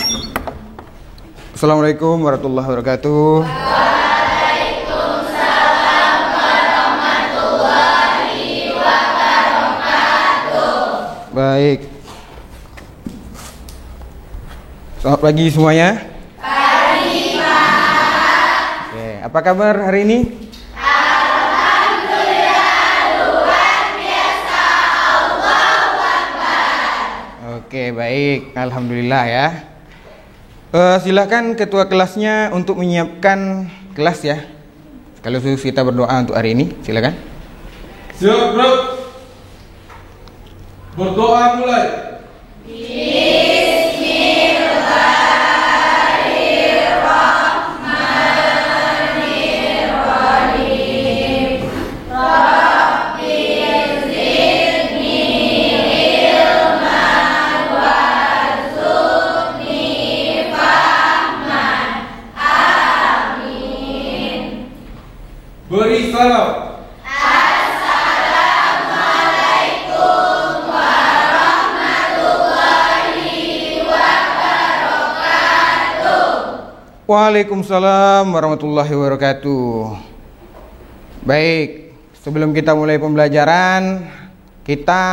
Assalamualaikum warahmatullahi wabarakatuh. Waalaikumsalam warahmatullahi wabarakatuh. Baik. Selamat pagi semuanya. Pagi, Pak. Oke, apa kabar hari ini? Alhamdulillah, luar biasa. Allahu Akbar. Oke, baik. Alhamdulillah ya. Silakan ketua kelasnya untuk menyiapkan kelas ya. Kalau kita berdoa untuk hari ini, silakan. Siap, bro. Berdoa mulai. Beri salam. Assalamualaikum warahmatullahi wabarakatuh. Waalaikumsalam warahmatullahi wabarakatuh. Baik, sebelum kita mulai pembelajaran, kita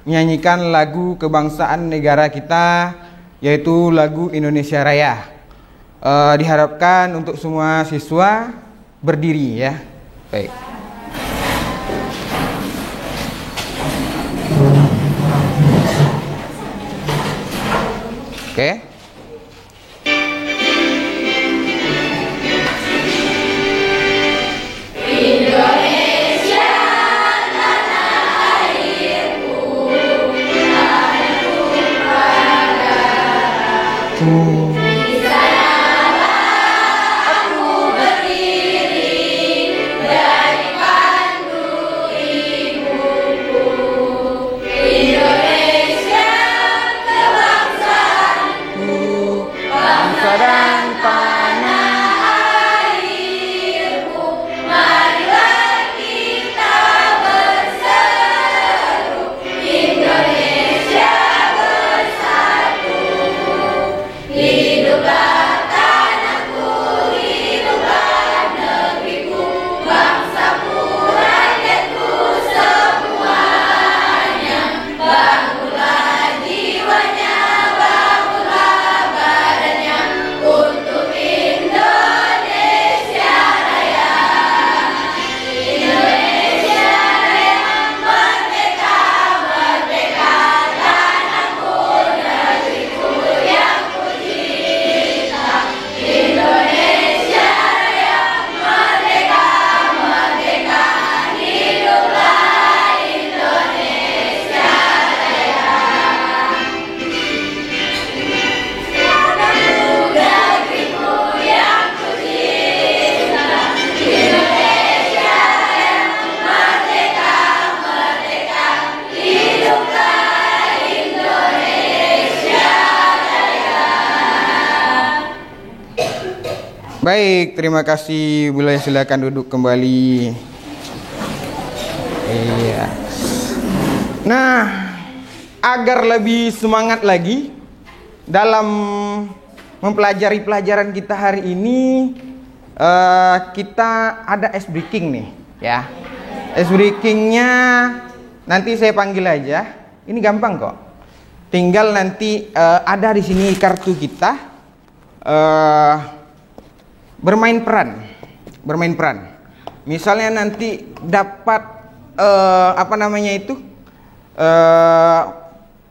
menyanyikan lagu kebangsaan negara kita, yaitu lagu Indonesia Raya. Diharapkan untuk semua siswa berdiri ya. Baik. Oke. Indonesia tanah airku, tanahku padaku. Di sanalah aku berdiri dari pandu ibuku. Indonesia kebangsaanku, bangsa dan tanah airku. Marilah kita berseru, Indonesia bersatu. Hiduplah tanahku, hiduplah negeriku, bangsaku, rakyatku semuanya. Bangunlah jiwanya, bangunlah badannya untuk Indonesia Raya. Indonesia Raya, merdeka, merdeka, tanahku, negeriku yang kucinta. Indonesia Raya, merdeka, merdeka, hiduplah Indonesia Raya. Tanahku, negeriku yang kucinta. Indonesia Raya, merdeka, merdeka, hiduplah Indonesia Raya. Baik, terima kasih. Boleh silakan duduk kembali. Iya. Nah, agar lebih semangat lagi dalam mempelajari pelajaran kita hari ini, kita ada ice breaking nih, ya. Ice breakingnya nanti saya panggil aja. Ini gampang kok. Tinggal nanti ada di sini kartu kita. Bermain peran. Misalnya nanti dapat apa namanya itu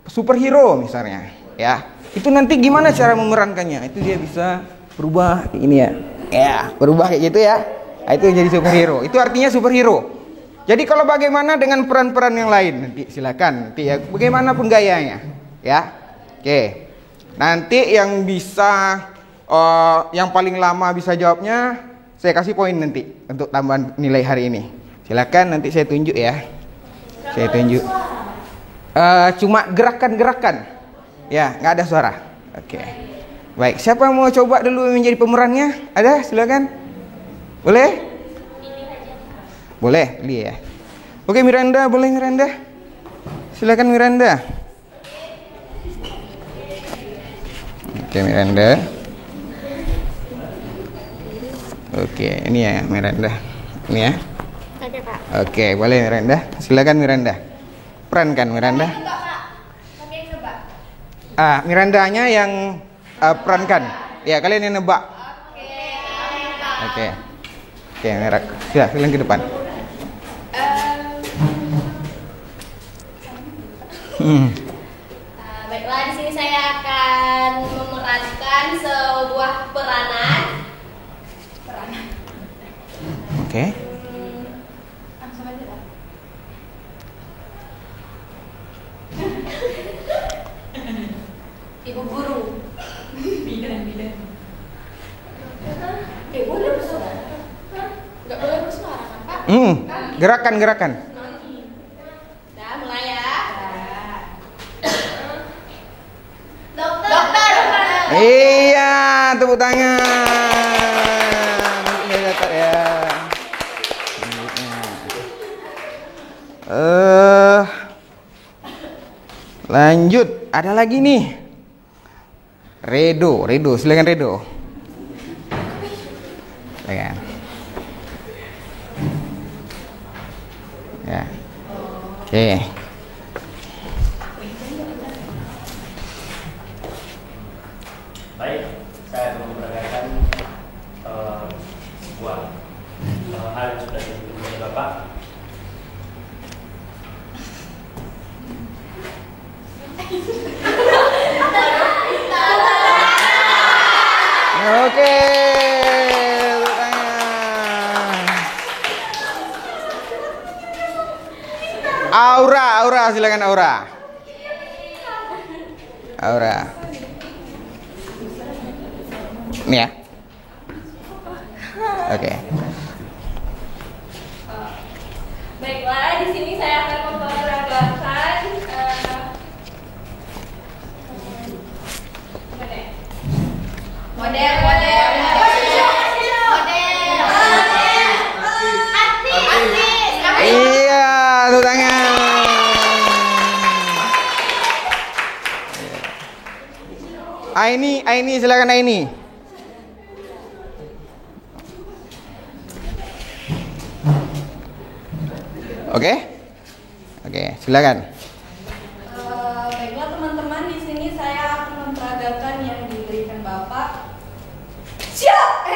superhero misalnya, ya. Itu nanti gimana cara memerankannya? Itu dia bisa berubah kayak ini ya. Ya, berubah kayak gitu ya. Nah, itu jadi superhero. Itu artinya superhero. Jadi kalau bagaimana dengan peran-peran yang lain? Nanti silakan. Nanti ya bagaimanapun gayanya, ya. Oke. Nanti yang bisa yang paling lama bisa jawabnya, saya kasih poin nanti untuk tambahan nilai hari ini. Silakan nanti saya tunjuk ya. Saya tunjuk. Cuma gerakan-gerakan. Ya, nggak ada suara. Oke. Baik, siapa mau coba dulu menjadi pemerannya? Ada? Silakan. Boleh? Boleh, pilih ya. Oke, Miranda, boleh Miranda? Silakan Miranda. Oke, Miranda. Oke, ini ya Miranda. Ini ya. Oke, Pak. Oke, boleh Miranda. Silakan Miranda. Perankan Miranda. Mirandanya yang perankan. Ya, kalian yang nebak. Oke. Oke, Merah. Silakan ke depan. Baiklah, di sini saya akan memerankan sebuah peranan. Oke. Langsung aja lah. Ibu guru. Bidan. Boleh bersuara? Nggak boleh bersuara kan, Pak? Gerakan. Udah, mulai ya. Dokter. Iya, tepuk tangan. Ini datar ya. Lanjut, ada lagi nih. Redo, silakan Redo. Silakan. Ya. Oke. Baik, saya akan memperagakan sebuah hal yang sudah dilakukan oleh Bapak. Oke. Tepuk tangan. Aura, silakan Aura. Ini ya. Oke. Baiklah, di sini saya akan memperagakan model. Iya, tepuk tangan. Aini, silakan Aini. Oke, silakan. Baiklah teman-teman, di sini saya akan memperagakan yang diberikan Bapak. Siap.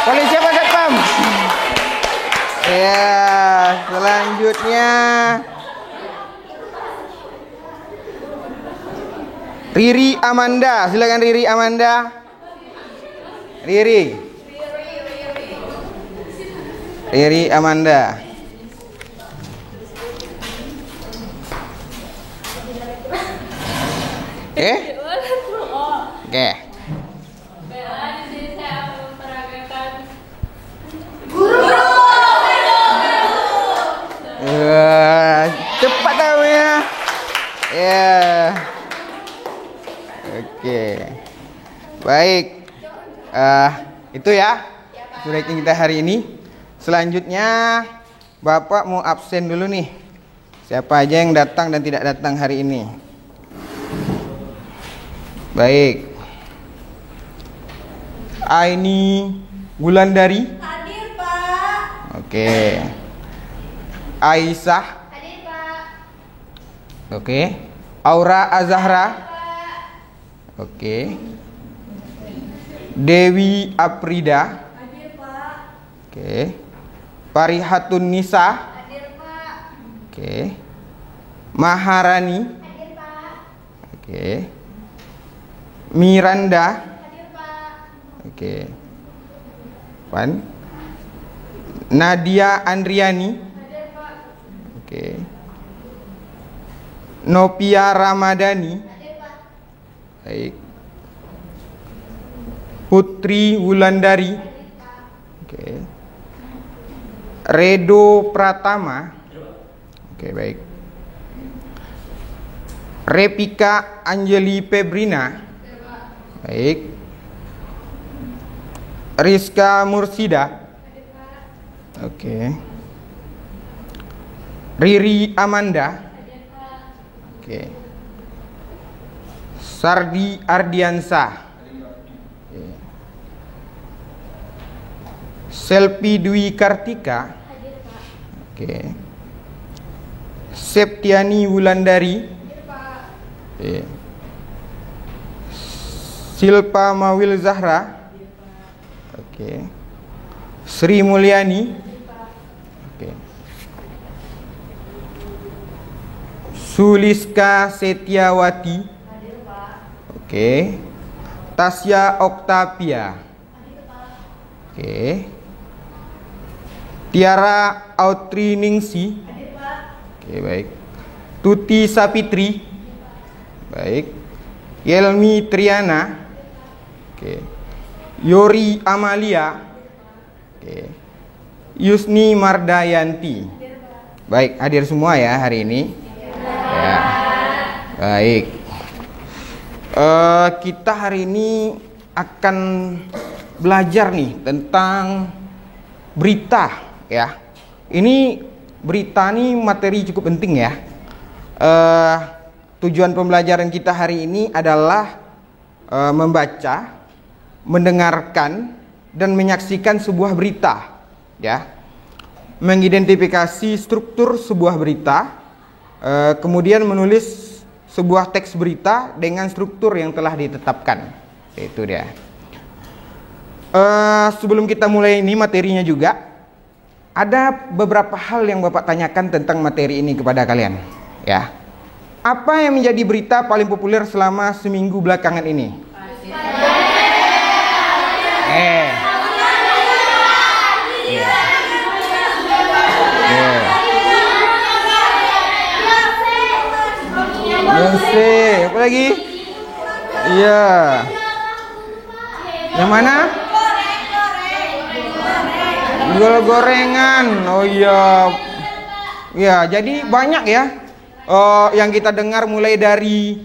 Polisi apa Satpam? Ya, selanjutnya Riri Amanda, silakan Riri Amanda. Riri Amanda. Oke. Baiklah, di sini saya akan memperagakan Cepat tahu ya. Ya. Oke. Baik. Itu ya. Sudah kita hari ini. Selanjutnya Bapak mau absen dulu nih. Siapa aja yang datang dan tidak datang hari ini? Baik. Aini Wulandari. hadir, Pak. Oke. Aisyah. Hadir, Pak. Oke. Aura Azahra. Pak. Oke. Dewi Aprida. Hadir, Pak. Oke. Parihatun Nisa. Hadir, Pak. Oke. Maharani. Hadir, Pak. Oke. Miranda. Hadir, Pak. Oke. Pan. Nadia Andriani. Hadir, Pak. Oke. Novia Ramadhani. Hadir, Pak. Baik. Putri Wulandari. Hadir, Pak. Oke. Redo Pratama. Oke, baik. Repika Anjeli Febrina. Baik. Rizka Mursida. Oke. Riri Amanda. Oke. Sardi Ardiansa. Oke. Selvi Dwi Kartika. Oke. Septiani Wulandari. Oke. Silpa Mawil Zahra. Oke. Sri Mulyani. Oke. Suliska Setiawati. Oke. Tasya Oktavia. Oke. Tiara Autri Ningsi. Oke, baik. Tuti Sapitri. Baik. Yelmi Triana. Oke. Yori Amalia. Oke. Yusni Mardayanti. Baik, hadir semua ya hari ini. Ya. Baik. Kita hari ini akan belajar nih tentang berita ya. Ini berita nih materi cukup penting ya. Tujuan pembelajaran kita hari ini adalah membaca, mendengarkan dan menyaksikan sebuah berita ya. Mengidentifikasi struktur sebuah berita, kemudian menulis sebuah teks berita dengan struktur yang telah ditetapkan. Itu dia. Sebelum kita mulai ini materinya juga, ada beberapa hal yang Bapak tanyakan tentang materi ini kepada kalian ya. Apa yang menjadi berita paling populer selama seminggu belakangan ini? Beyonce, apa lagi? Iya. Yang mana? Gorengan. Oh iya. Ya, jadi banyak ya. Yang kita dengar mulai dari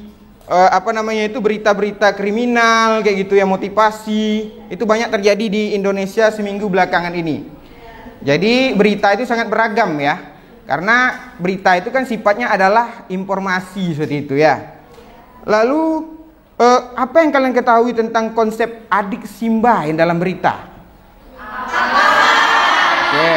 berita-berita kriminal kayak gitu ya, motivasi. Itu banyak terjadi di Indonesia seminggu belakangan ini. Jadi berita itu sangat beragam ya. Karena berita itu kan sifatnya adalah informasi seperti itu ya. Lalu apa yang kalian ketahui tentang konsep adik Simba yang dalam berita? Oke.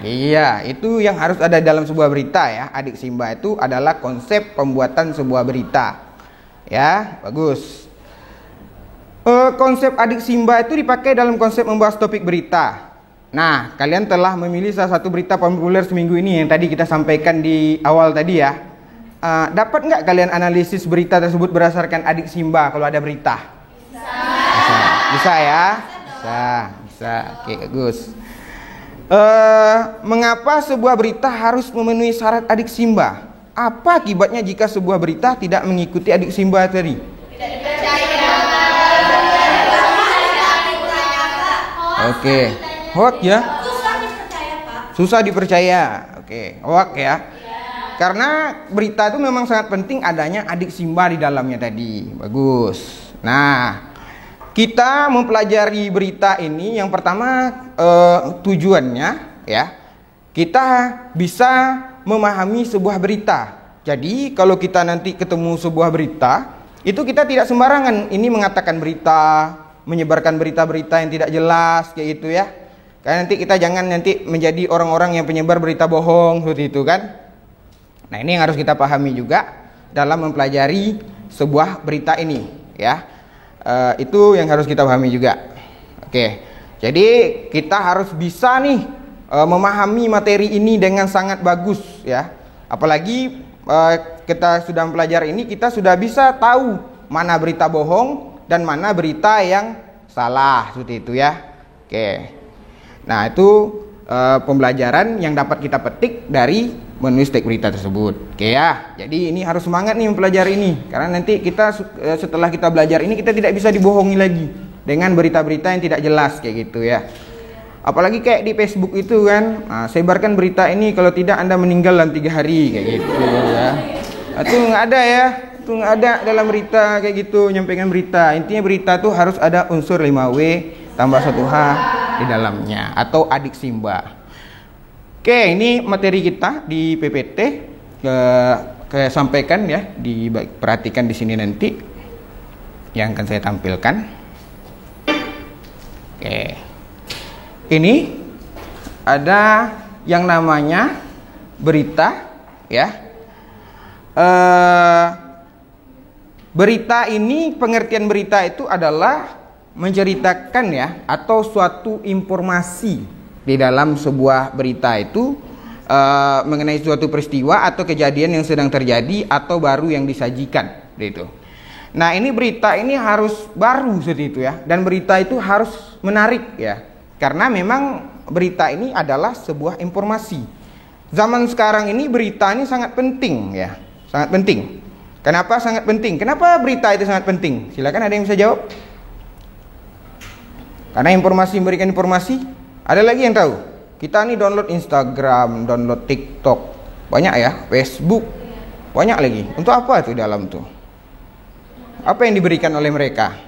Iya, itu yang harus ada dalam sebuah berita ya. Adik Simba itu adalah konsep pembuatan sebuah berita. Ya, bagus. Konsep adik Simba itu dipakai dalam konsep membahas topik berita. Nah, kalian telah memilih salah satu berita populer seminggu ini yang tadi kita sampaikan di awal tadi ya. Dapat nggak kalian analisis berita tersebut berdasarkan adik Simba kalau ada berita? Bisa ya? Bisa. Oke, bagus. Mengapa sebuah berita harus memenuhi syarat adik Simba? Apa akibatnya jika sebuah berita tidak mengikuti adik Simba tadi? Oke, hoax ya? Susah dipercaya. Oke, hoax ya. Karena berita itu memang sangat penting adanya adik Simba di dalamnya tadi. Bagus. Nah, kita mempelajari berita ini yang pertama tujuannya ya. Kita bisa memahami sebuah berita. Jadi kalau kita nanti ketemu sebuah berita, itu kita tidak sembarangan ini mengatakan berita, menyebarkan berita-berita yang tidak jelas kayak gitu ya. Karena nanti kita jangan nanti menjadi orang-orang yang penyebar berita bohong seperti itu kan. Nah, ini yang harus kita pahami juga dalam mempelajari sebuah berita ini ya. Itu yang harus kita pahami juga. Oke. Jadi kita harus bisa nih memahami materi ini dengan sangat bagus ya. Apalagi kita sudah mempelajari ini, kita sudah bisa tahu mana berita bohong dan mana berita yang salah seperti itu ya. Oke. Nah, itu pembelajaran yang dapat kita petik dari menulis teks berita tersebut. Oke ya. Jadi ini harus semangat nih mempelajari ini, karena nanti kita setelah kita belajar ini kita tidak bisa dibohongi lagi dengan berita-berita yang tidak jelas kayak gitu ya. Apalagi kayak di Facebook itu kan, sebarkan berita ini, kalau tidak Anda meninggal dalam 3 hari kayak gitu ya. Itu nggak ada ya, itu nggak ada dalam berita kayak gitu, nyampaikan berita. Intinya berita tuh harus ada unsur 5W tambah 1H di dalamnya atau adik simba. Oke, ini materi kita di PPT. Saya sampaikan ya, perhatikan di sini nanti yang akan saya tampilkan. Oke, ini ada yang namanya berita ya. Berita ini, pengertian berita itu adalah menceritakan ya, atau suatu informasi di dalam sebuah berita itu mengenai suatu peristiwa atau kejadian yang sedang terjadi atau baru yang disajikan gitu. Nah, ini berita ini harus baru seperti itu ya, dan berita itu harus menarik ya, karena memang berita ini adalah sebuah informasi. Zaman sekarang ini berita ini sangat penting ya, sangat penting. Kenapa sangat penting? Kenapa berita itu sangat penting? Silakan, ada yang bisa jawab? Karena informasi memberikan informasi. Ada lagi yang tahu? Kita nih download Instagram, download TikTok, banyak ya, Facebook, banyak lagi. Untuk apa itu dalam tuh? Apa yang diberikan oleh mereka?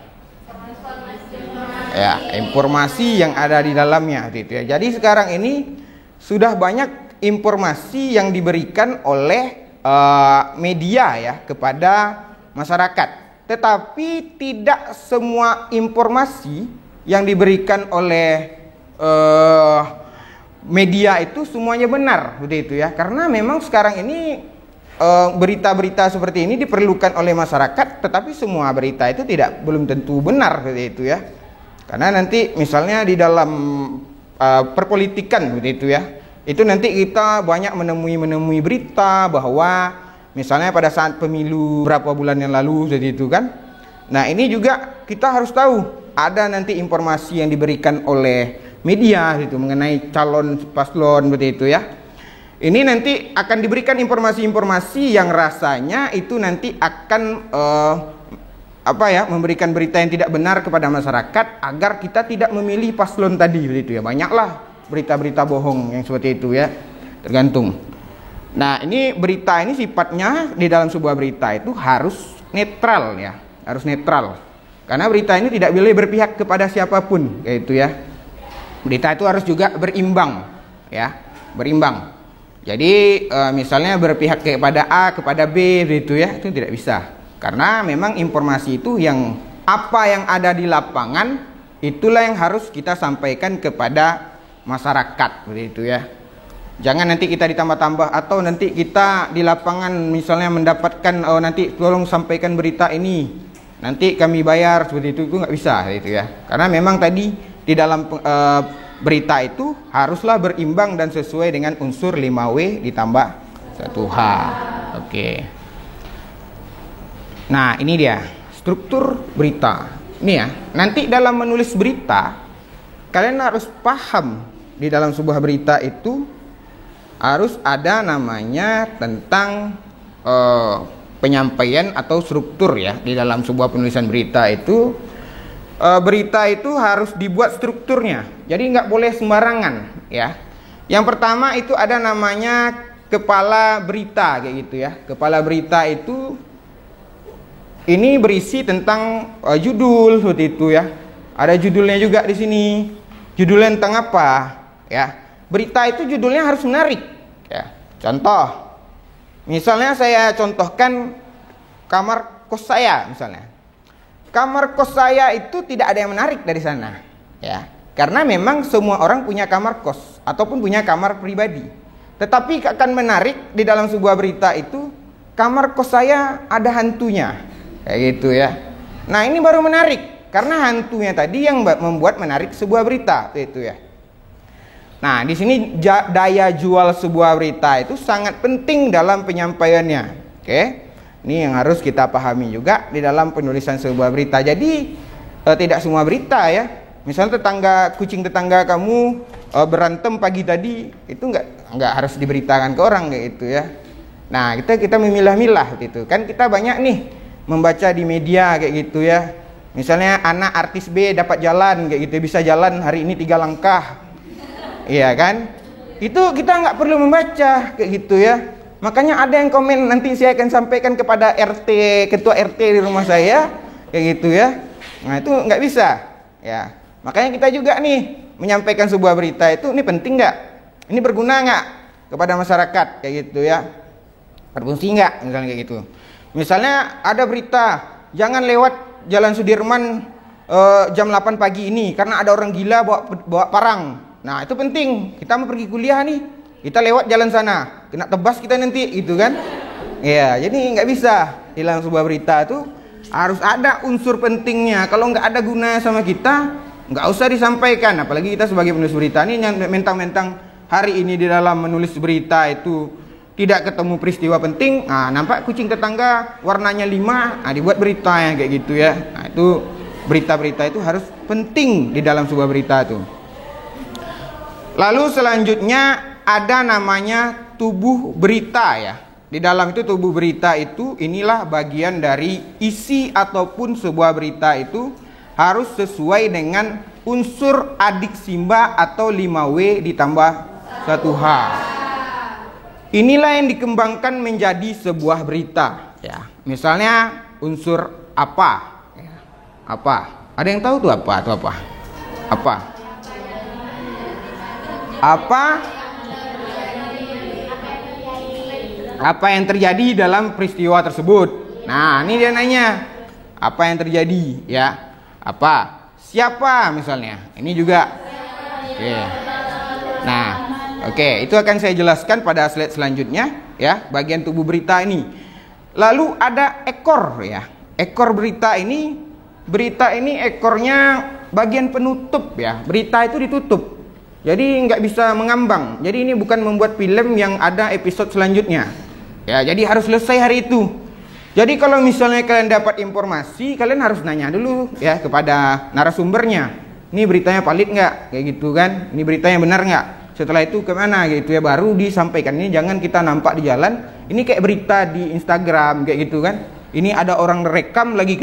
Ya, informasi yang ada di dalamnya gitu ya. Jadi sekarang ini sudah banyak informasi yang diberikan oleh media ya kepada masyarakat. Tetapi tidak semua informasi yang diberikan oleh media itu semuanya benar, seperti itu ya. Karena memang sekarang ini berita-berita seperti ini diperlukan oleh masyarakat, tetapi semua berita itu belum tentu benar, seperti itu ya. Karena nanti misalnya di dalam perpolitikan, seperti itu ya, itu nanti kita banyak menemui berita bahwa misalnya pada saat pemilu berapa bulan yang lalu, seperti itu kan. Nah, ini juga kita harus tahu, ada nanti informasi yang diberikan oleh media itu mengenai calon paslon, seperti itu ya. Ini nanti akan diberikan informasi-informasi yang rasanya itu nanti akan memberikan berita yang tidak benar kepada masyarakat agar kita tidak memilih paslon tadi, seperti itu ya. Banyaklah berita-berita bohong yang seperti itu ya, tergantung. Nah, ini berita ini sifatnya di dalam sebuah berita itu harus netral ya, harus netral. Karena berita ini tidak boleh berpihak kepada siapapun, kayak itu ya. Berita itu harus juga berimbang ya, berimbang. Jadi misalnya berpihak kepada A, kepada B gitu ya, itu tidak bisa. Karena memang informasi itu yang apa yang ada di lapangan itulah yang harus kita sampaikan kepada masyarakat, begitu ya. Jangan nanti kita ditambah-tambah atau nanti kita di lapangan misalnya mendapatkan nanti tolong sampaikan berita ini, nanti kami bayar, seperti itu nggak bisa gitu ya. Karena memang tadi di dalam berita itu haruslah berimbang dan sesuai dengan unsur 5W ditambah 1H. Oke. Nah, ini dia struktur berita. Ini ya, nanti dalam menulis berita kalian harus paham di dalam sebuah berita itu harus ada namanya tentang penyampaian atau struktur ya. Di dalam sebuah penulisan berita itu berita itu harus dibuat strukturnya, jadi nggak boleh sembarangan ya. Yang pertama itu ada namanya kepala berita kayak gitu ya. Kepala berita itu ini berisi tentang judul seperti itu ya. Ada judulnya juga di sini. Judulnya tentang apa ya? Berita itu judulnya harus menarik ya. Contoh, misalnya saya contohkan kamar kos saya misalnya. Kamar kos saya itu tidak ada yang menarik dari sana ya. Karena memang semua orang punya kamar kos ataupun punya kamar pribadi. Tetapi akan menarik di dalam sebuah berita itu kamar kos saya ada hantunya. Kayak gitu ya. Nah, ini baru menarik karena hantunya tadi yang membuat menarik sebuah berita, itu ya. Nah, di sini daya jual sebuah berita itu sangat penting dalam penyampaiannya. Oke. Ini yang harus kita pahami juga di dalam penulisan sebuah berita. Jadi tidak semua berita ya Misalnya kucing tetangga kamu berantem pagi tadi, itu nggak harus diberitakan ke orang kayak gitu ya. Nah, kita memilah-milah gitu. Kan kita banyak nih membaca di media kayak gitu ya. Misalnya anak artis B dapat jalan kayak gitu, bisa jalan hari ini 3 langkah. Iya kan? Itu kita nggak perlu membaca kayak gitu ya. Makanya ada yang komen, nanti saya akan sampaikan kepada ketua RT di rumah saya kayak gitu ya. Nah, itu nggak bisa ya. Makanya kita juga nih menyampaikan sebuah berita itu, ini penting nggak? Ini berguna nggak kepada masyarakat kayak gitu ya? Berfungsi nggak misalnya kayak gitu? Misalnya ada berita, jangan lewat Jalan Sudirman jam 8 pagi ini karena ada orang gila bawa parang. Nah, itu penting. Kita mau pergi kuliah nih, kita lewat jalan sana, kena tebas kita nanti gitu kan? Ya, jadi nggak bisa. Dalam sebuah berita itu harus ada unsur pentingnya. Kalau nggak ada guna sama kita, nggak usah disampaikan. Apalagi kita sebagai penulis berita ini yang mentang-mentang hari ini di dalam menulis berita itu tidak ketemu peristiwa penting. Nah, nampak kucing tetangga warnanya 5, nah dibuat berita yang kayak gitu ya. Nah, itu berita-berita itu harus penting di dalam sebuah berita itu. Lalu selanjutnya ada namanya tubuh berita ya. Di dalam itu tubuh berita itu, inilah bagian dari isi ataupun sebuah berita itu harus sesuai dengan unsur adik simba atau 5W ditambah 1H. Inilah yang dikembangkan menjadi sebuah berita ya. Misalnya unsur apa ya. Apa? Ada yang tahu tuh apa? Itu apa? Apa? Apa yang terjadi dalam peristiwa tersebut? Nah, ini dia nanya. Apa yang terjadi ya? Apa? Siapa misalnya? Ini juga. Oke. Nah, oke, itu akan saya jelaskan pada slide selanjutnya ya, bagian tubuh berita ini. Lalu ada ekor ya. Ekor berita ini ekornya bagian penutup ya. Berita itu ditutup. Jadi nggak bisa mengambang. Jadi ini bukan membuat film yang ada episode selanjutnya. Ya, jadi harus selesai hari itu. Jadi kalau misalnya kalian dapat informasi, kalian harus nanya dulu ya kepada narasumbernya. Ini beritanya valid nggak? Kayak gitu kan? Ini beritanya benar nggak? Setelah itu kemana gitu ya, baru disampaikan. Ini jangan kita nampak di jalan. Ini kayak berita di Instagram kayak gitu kan? Ini ada orang rekam lagi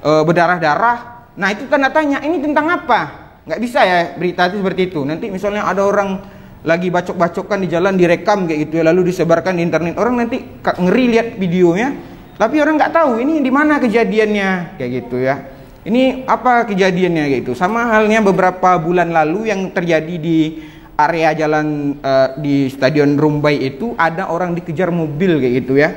berdarah-darah. Nah, itu tanda tanya. Ini tentang apa? Nggak bisa ya berita itu seperti itu. Nanti misalnya ada orang lagi bacok-bacokkan di jalan, direkam kayak gitu ya, lalu disebarkan di internet. Orang nanti ngeri lihat videonya, tapi orang nggak tahu ini di mana kejadiannya kayak gitu ya. Ini apa kejadiannya kayak gitu. Sama halnya beberapa bulan lalu yang terjadi di area jalan di Stadion Rumbai itu, ada orang dikejar mobil kayak gitu ya.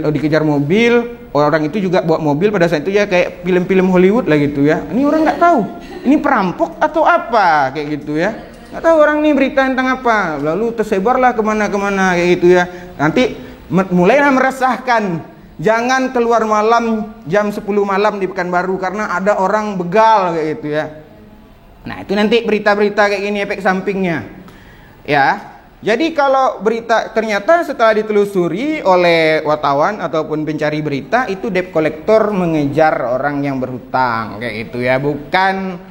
Dikejar mobil, orang itu juga bawa mobil pada saat itu ya, kayak film-film Hollywood lah gitu ya. Ini orang nggak tahu ini perampok atau apa kayak gitu ya. Nggak tahu orang ini berita tentang apa, lalu tersebarlah kemana-kemana kayak gitu ya. Nanti mulailah meresahkan, jangan keluar malam jam 10 malam di Pekanbaru karena ada orang begal kayak gitu ya. Nah, itu nanti berita-berita kayak gini efek sampingnya ya. Jadi kalau berita ternyata setelah ditelusuri oleh wartawan ataupun pencari berita, itu debt collector mengejar orang yang berhutang kayak gitu ya, bukan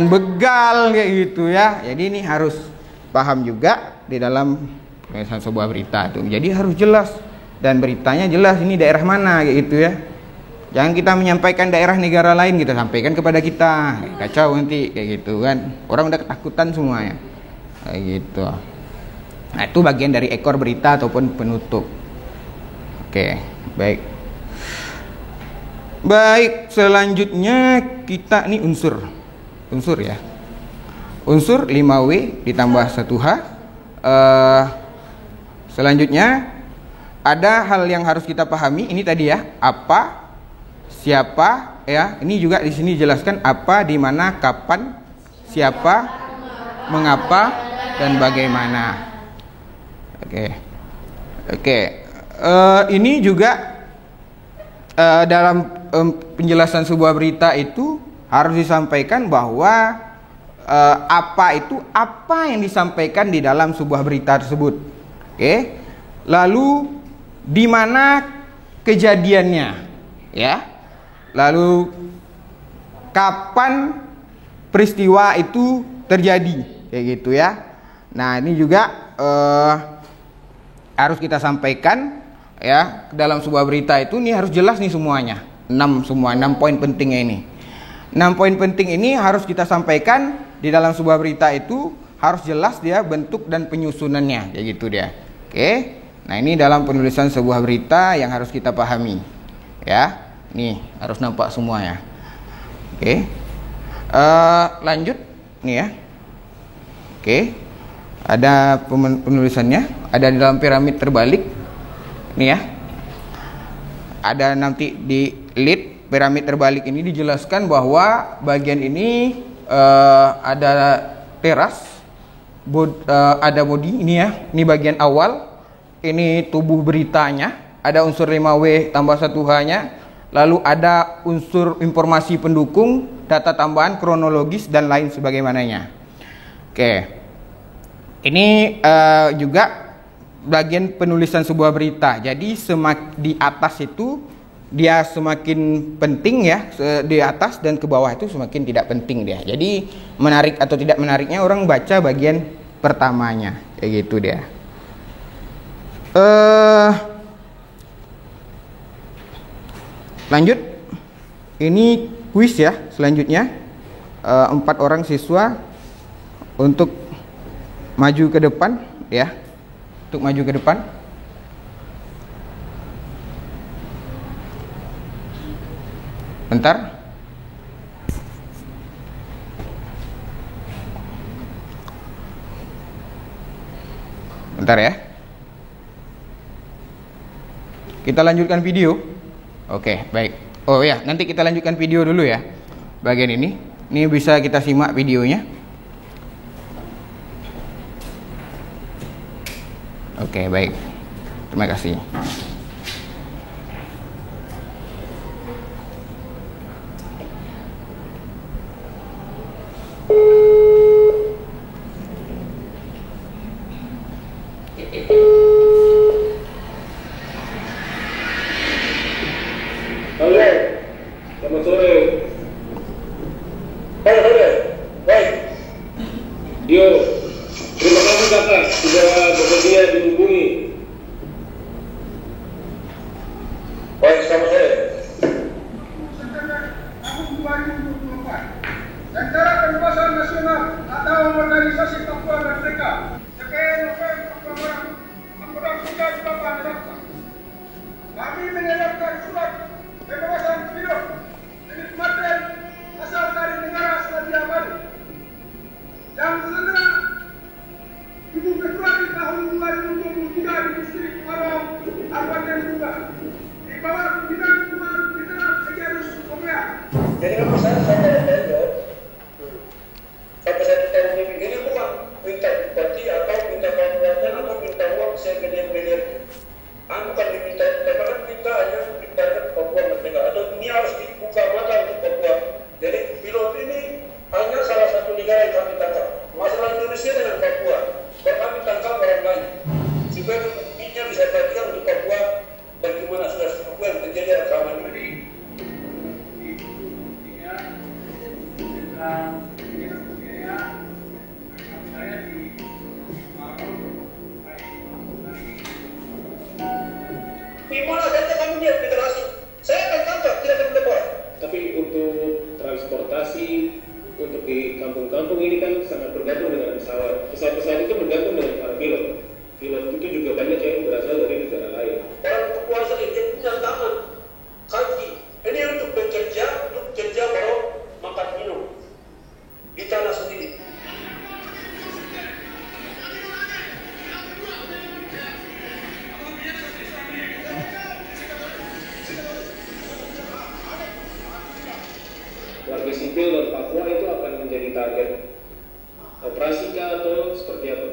begal kayak gitu ya. Jadi ini harus paham juga di dalam sebuah berita itu. Jadi harus jelas dan beritanya jelas ini daerah mana kayak gitu ya. Jangan kita menyampaikan daerah negara lain kita sampaikan kepada kita, kacau nanti kayak gitu kan. Orang udah ketakutan semuanya kayak gitu. Nah, itu bagian dari ekor berita ataupun penutup. Oke, baik. Baik, selanjutnya kita ini unsur ya. Unsur 5W ditambah 1H. Selanjutnya ada hal yang harus kita pahami. Ini tadi ya, apa, siapa ya. Ini juga di sini jelaskan apa, di mana, kapan, siapa, mengapa, dan bagaimana. Oke. Ini juga dalam penjelasan sebuah berita itu harus disampaikan bahwa apa itu apa yang disampaikan di dalam sebuah berita tersebut. Oke. Lalu di mana kejadiannya ya. Lalu kapan peristiwa itu terjadi, kayak gitu ya. Nah, ini juga harus kita sampaikan ya, dalam sebuah berita itu nih harus jelas nih semuanya. 6 poin pentingnya ini. 6 poin penting ini harus kita sampaikan di dalam sebuah berita itu, harus jelas dia bentuk dan penyusunannya, kayak gitu dia. Oke. Nah, ini dalam penulisan sebuah berita yang harus kita pahami. Ya. Nih, harus nampak semua ya. Oke. Lanjut nih ya. Oke. Ada penulisannya, ada di dalam piramid terbalik. Nih ya. Ada nanti di lead piramid terbalik ini dijelaskan bahwa bagian ini ada teras, ada body ini ya. Ini bagian awal. Ini tubuh beritanya. Ada unsur 5W tambah 1H-nya. Lalu ada unsur informasi pendukung, data tambahan, kronologis dan lain sebagaimananya. Oke. Ini juga bagian penulisan sebuah berita. Jadi di atas itu dia semakin penting ya, di atas, dan ke bawah itu semakin tidak penting dia. Jadi menarik atau tidak menariknya orang baca bagian pertamanya, kayak gitu dia. Lanjut, ini kuis ya. Selanjutnya 4 orang siswa untuk maju ke depan ya, untuk maju ke depan. Bentar. Bentar ya. Kita lanjutkan video. Oke, baik. Oh ya, nanti kita lanjutkan video dulu ya. Bagian ini. Ini bisa kita simak videonya. Oke, baik. Terima kasih. Halo, selamat sore. Halo, baik. Yo, terima kasih kakak sudah bersedia dihubungi. Baik, selamat sore. Tahun 2024, secara kebebasan nasional atau organisasi Papua Merdeka, sekian November Papua sudah dilakukan daftar. Kami menyerahkan surat kebebasan hidup dinikmati asal dari negara Selandia Baru yang tertera Ibu Februari tahun 2023 di distrik Parau, Kabupaten Duga, di bawah pimpinan Tuan Jenderal Egyanus Korea. Jadi kalau saya tanya, sampai saya tahu ini bukan minta bupati atau minta kabupaten atau minta uang saya miliar-miliar. Bukan diminta, karena kita hanya minta Papua Merdeka atau ini harus dibuka mata untuk Papua. Jadi pilot ini hanya salah satu negara yang kami tangkap. Masalah Indonesia dengan Papua, kalau kami tangkap orang lain, supaya buktinya bisa diperhatikan untuk Papua bagaimana sudah Papua yang terjadi rekaman ini. Di mana saja kami lihat federasi, saya akan tangkap, tidak akan lepas. Tapi untuk transportasi, untuk di kampung-kampung ini kan sangat bergantung dengan pesawat. Pesawat-pesawat itu bergantung dengan para pilot. Pilot itu juga banyak yang berasal dari negara lain. Orang berkuasa ini punya tangan, kaki. Ini untuk bekerja baru makan minum di tanah sendiri. Warga sipil dan Papua itu akan menjadi target operasi kah atau seperti apa?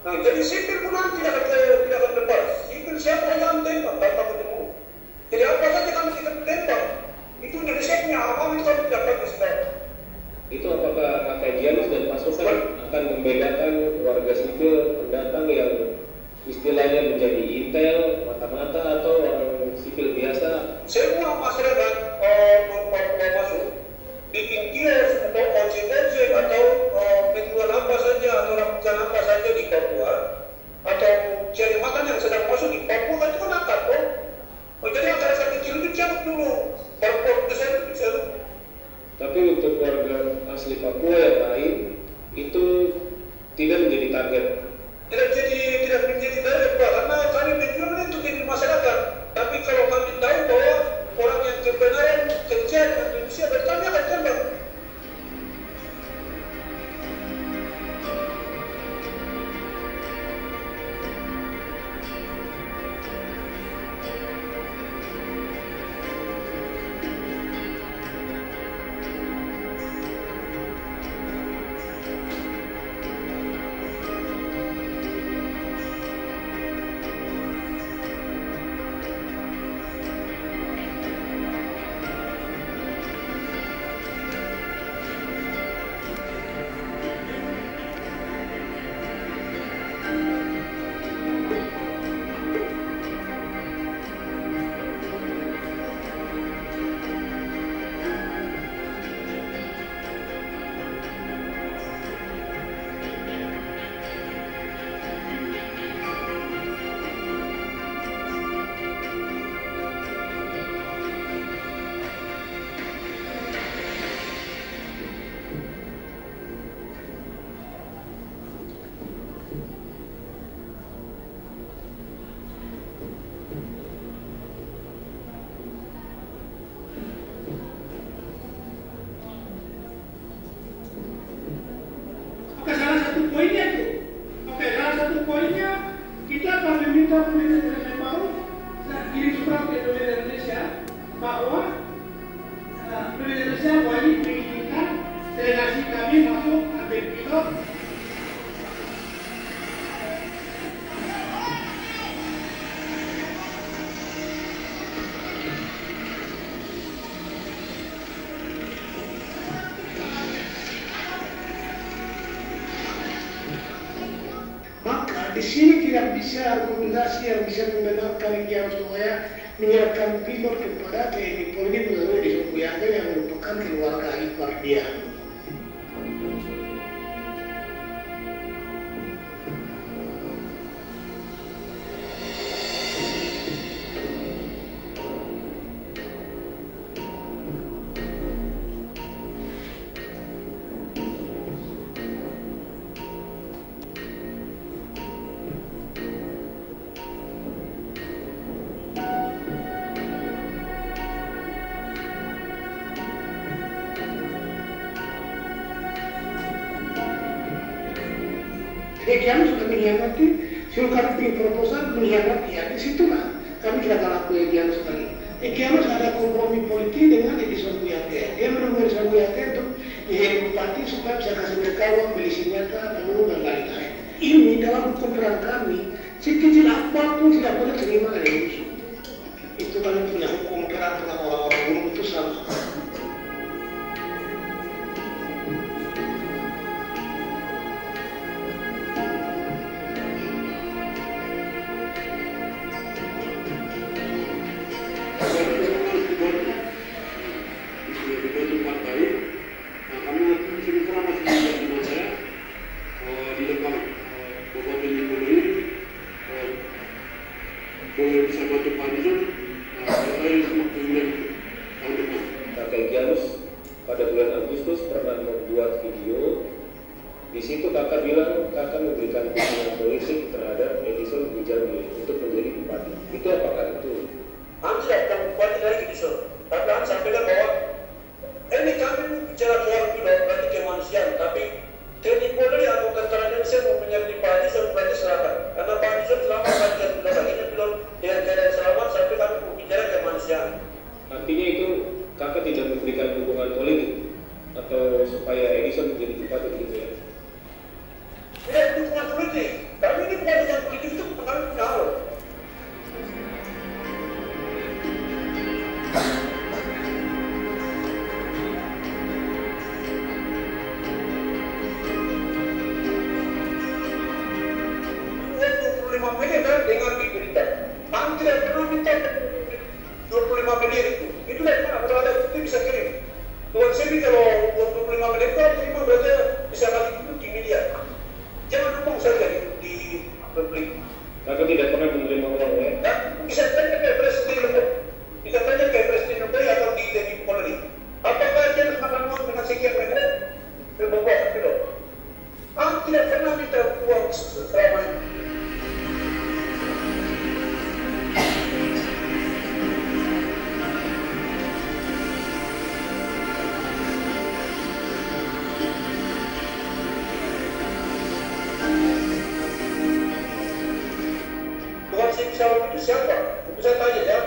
Nah, jadi sipil pun tidak akan lepas. Sipil siapa yang tembak tanpa ketemu. Jadi apa saja kami kita tembak. Itu Indonesia punya awam itu kami tidak akan sekarang. Itu apakah Kakak Egyanus dan pasukan akan membedakan warga sipil pendatang yang istilahnya menjadi intel, mata-mata atau orang sipil biasa? Semua masyarakat Papua masuk asli Papua yang lain itu tidak menjadi target. Tidak menjadi target, Pak, karena kami berjuang untuk di masyarakat. Tapi kalau kami tahu bahwa orang yang kebenaran kerja dengan Indonesia, kami akan tembak. Salah satu poinnya kita akan meminta pemerintah baru kirim surat ke pemerintah Indonesia bahwa pemerintah Indonesia wajib mengizinkan delegasi kami masuk ambil pilot. Di sini tidak bisa argumentasi yang bisa membenarkan yang supaya menyerahkan pilot kepada TNI Polri melalui di Sumbayanga yang merupakan keluarga ipar dia. Kami sudah mengkhianati, suruh kami bikin proposal mengkhianati, ya disitulah kami tidak akan lakukan yang sekali. Kiamas ada kompromi politik dengan Edison Buyate. Dia menunggu Edison Buyate untuk menjadi bupati supaya bisa kasih mereka uang beli senjata dan lain-lain. Ini dalam hukum perang kami, sekecil apapun tidak boleh terima dari musuh. Itu kami punya hukum perang tentang orang-orang gunung itu sama. Pada bulan Agustus pernah membuat video. Di situ kakak bilang kakak memberikan dukungan politik terhadap Edison Bujami untuk menjadi bupati. Itu apakah itu? Kami tidak akan bupati dari Edison. Tapi kami sampaikan bahwa ini kami bicara soal pilot berarti kemanusiaan. Tapi TNI Polri atau tentara Indonesia mau menjadi Pak Edison berarti silakan. Karena Pak Edison selamat bagian pilot akhirnya pilot dengan keadaan selamat sampai kami berbicara kemanusiaan. Artinya itu kakak tidak memberikan dukungan politik atau supaya Edison menjadi bupati begitu ya? Tidak dukungan politik. Kami ini bukan dukungan politik itu kami punya hal. Miliar dengan di berita. Kami tidak pernah minta 25 miliar itu. Itu dari mana? Kalau ada bukti bisa kirim. Tuan Sebi kalau 25 miliar itu terima berarti bisa kali itu di miliar. Jangan ngomong saja di publik. Kakak tidak pernah menerima uang ya? Dan bisa tanya ke Presiden Jokowi. Bisa tanya ke Presiden Jokowi atau di TNI Polri. Apakah dia akan uang dengan sekian miliar? siapa? Itu saya tanya ya,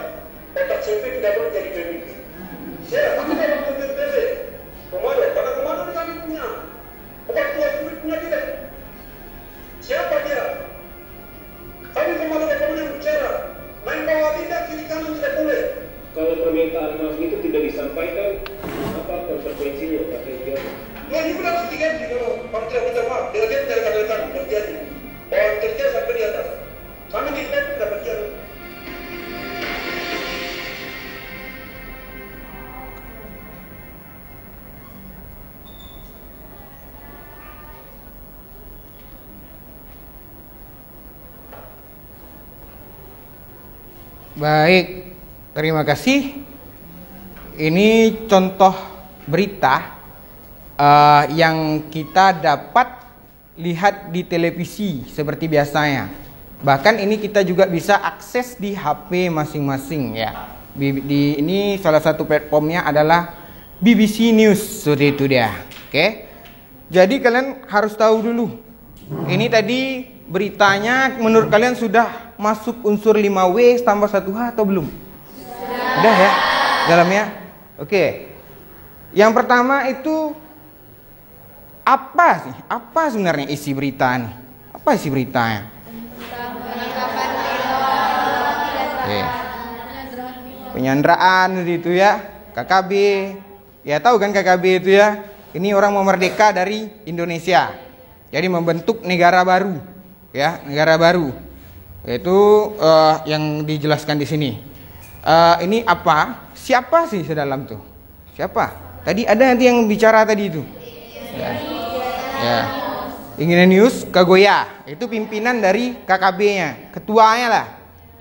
kotak CV tidak boleh jadi pemimpin. Ya, tapi kalau pemimpin PB, komando, karena komando kami punya. Obat tua punya tidak. Siapa dia? Kami komando yang bicara. Main bawah tidak, kiri kanan tidak boleh. Kalau permintaan maaf itu tidak disampaikan, apa konsekuensinya pakai dia? Ya, ini benar diganti kalau kami tidak minta maaf. Delegat dari kami terjadi. Orang kerja sampai di atas. Kami tidak berjalan. Baik, terima kasih. Ini contoh berita yang kita dapat lihat di televisi seperti biasanya. Bahkan ini kita juga bisa akses di HP masing-masing ya. Ini salah satu platformnya adalah BBC News, seperti itu dia. Oke. Jadi kalian harus tahu dulu. Ini tadi beritanya menurut kalian sudah masuk unsur 5W tambah 1H atau belum? Sudah ya? Dalamnya? Oke. Yang pertama itu apa sih? Apa sebenarnya isi berita nih? Apa isi beritanya? Oke. Penyanderaan itu ya, KKB. Ya tahu kan KKB itu ya? Ini orang mau merdeka dari Indonesia. Jadi membentuk negara baru. Ya, negara baru. Yaitu yang dijelaskan di sini. Ini apa? Siapa sih sedalam tuh? Siapa? Tadi ada nanti yang bicara tadi itu. Ya. Ingenius Kagoya, itu pimpinan dari KKB-nya, ketuanya lah.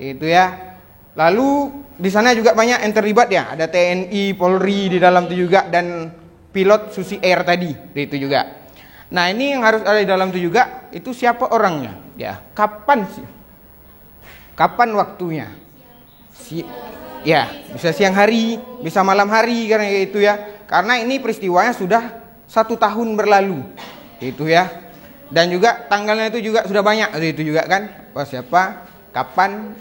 Itu ya. Lalu di sana juga banyak yang terlibat ya. Ada TNI, Polri di dalam itu juga dan pilot Susi Air tadi, itu juga. Nah, ini yang harus ada di dalam itu juga, itu siapa orangnya? Ya, kapan sih? Kapan waktunya? Ya, bisa siang hari, bisa malam hari karena itu ya. Karena ini peristiwanya sudah 1 tahun berlalu. Itu ya. Dan juga tanggalnya itu juga sudah banyak itu juga kan. Siapa? Kapan?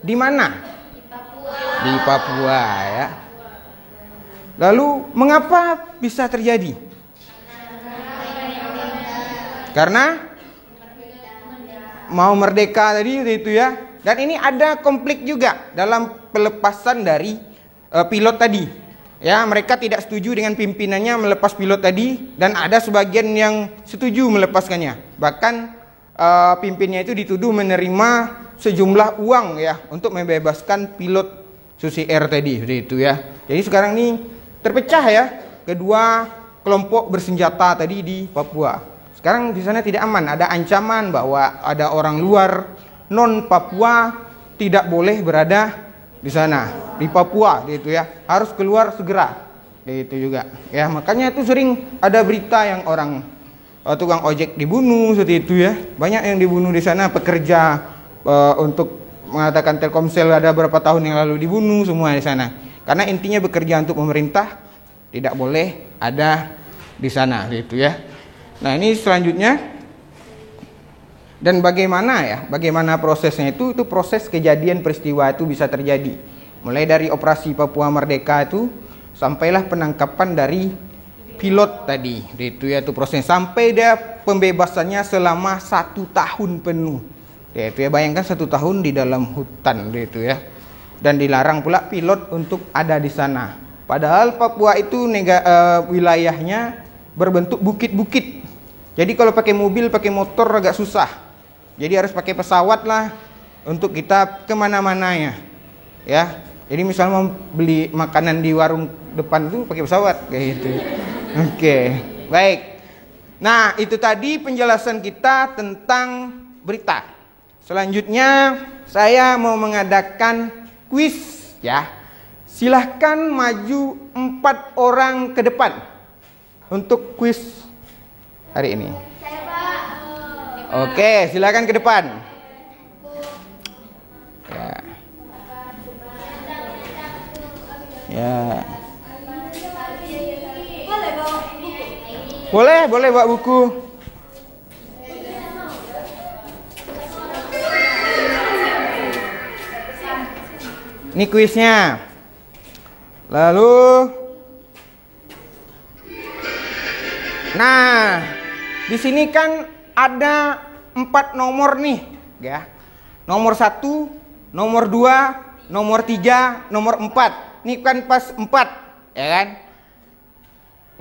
Di mana? Di Papua ya. Lalu mengapa bisa terjadi? Karena mau merdeka tadi itu ya. Dan ini ada konflik juga dalam pelepasan dari pilot tadi. Ya, mereka tidak setuju dengan pimpinannya melepas pilot tadi dan ada sebagian yang setuju melepaskannya. Bahkan pimpinnya itu dituduh menerima sejumlah uang ya untuk membebaskan pilot Susi Air tadi itu ya. Jadi sekarang ini terpecah ya kedua kelompok bersenjata tadi di Papua. Sekarang di sana tidak aman, ada ancaman bahwa ada orang luar non Papua tidak boleh berada di sana, di Papua gitu ya. Harus keluar segera. Itu juga. Ya, makanya itu sering ada berita yang orang tukang ojek dibunuh seperti itu ya. Banyak yang dibunuh di sana, pekerja untuk mengatakan Telkomsel ada berapa tahun yang lalu dibunuh semua di sana. Karena intinya bekerja untuk pemerintah tidak boleh ada di sana gitu ya. Nah, ini selanjutnya dan bagaimana ya? Bagaimana prosesnya itu proses kejadian peristiwa itu bisa terjadi. Mulai dari operasi Papua Merdeka itu sampailah penangkapan dari pilot tadi. Itu ya itu proses sampai dia pembebasannya selama 1 tahun penuh. Itu ya bayangkan 1 tahun di dalam hutan itu ya. Dan dilarang pula pilot untuk ada di sana. Padahal Papua itu wilayahnya berbentuk bukit-bukit. Jadi kalau pakai mobil, pakai motor agak susah. Jadi harus pakai pesawat lah untuk kita kemana-mana ya. Jadi misalnya mau beli makanan di warung depan itu pakai pesawat kayak gitu. Oke, baik. Nah, itu tadi penjelasan kita tentang berita. Selanjutnya saya mau mengadakan kuis ya. Silahkan maju 4 orang ke depan untuk kuis hari ini. Oke, silakan ke depan. Ya. Ya. Boleh bawa buku. Ini kuisnya. Lalu, nah, di sini kan ada 4 nomor nih, ya. Nomor 1, nomor 2, nomor 3, nomor 4. Ini kan pas 4, ya kan?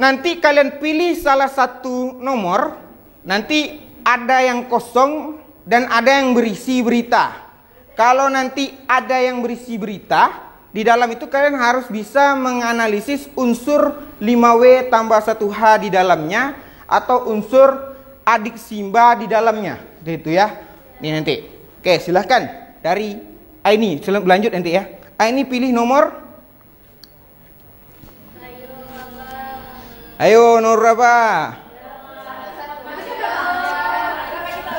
Nanti kalian pilih salah satu nomor, nanti ada yang kosong dan ada yang berisi berita. Kalau nanti ada yang berisi berita, di dalam itu kalian harus bisa menganalisis unsur 5W tambah 1H di dalamnya atau unsur adik Simba di dalamnya. Itu ya. Ini nanti. Oke, silahkan dari Aini, lanjut nanti ya. Aini pilih nomor. Ayo, nomor berapa?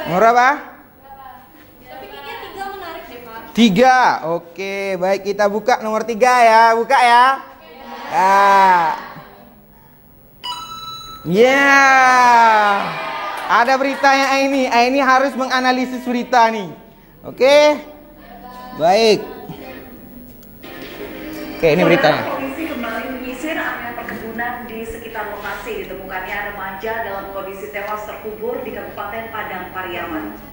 Nomor berapa? 3, oke, baik, kita buka nomor 3 ya, buka ya. Ya, ada beritanya Aini harus menganalisis berita nih, oke, baik. Oke, ini beritanya. Polisi kembali menyisir area perkebunan di sekitar lokasi ditemukannya remaja dalam kondisi tewas terkubur di Kabupaten Padang Pariaman.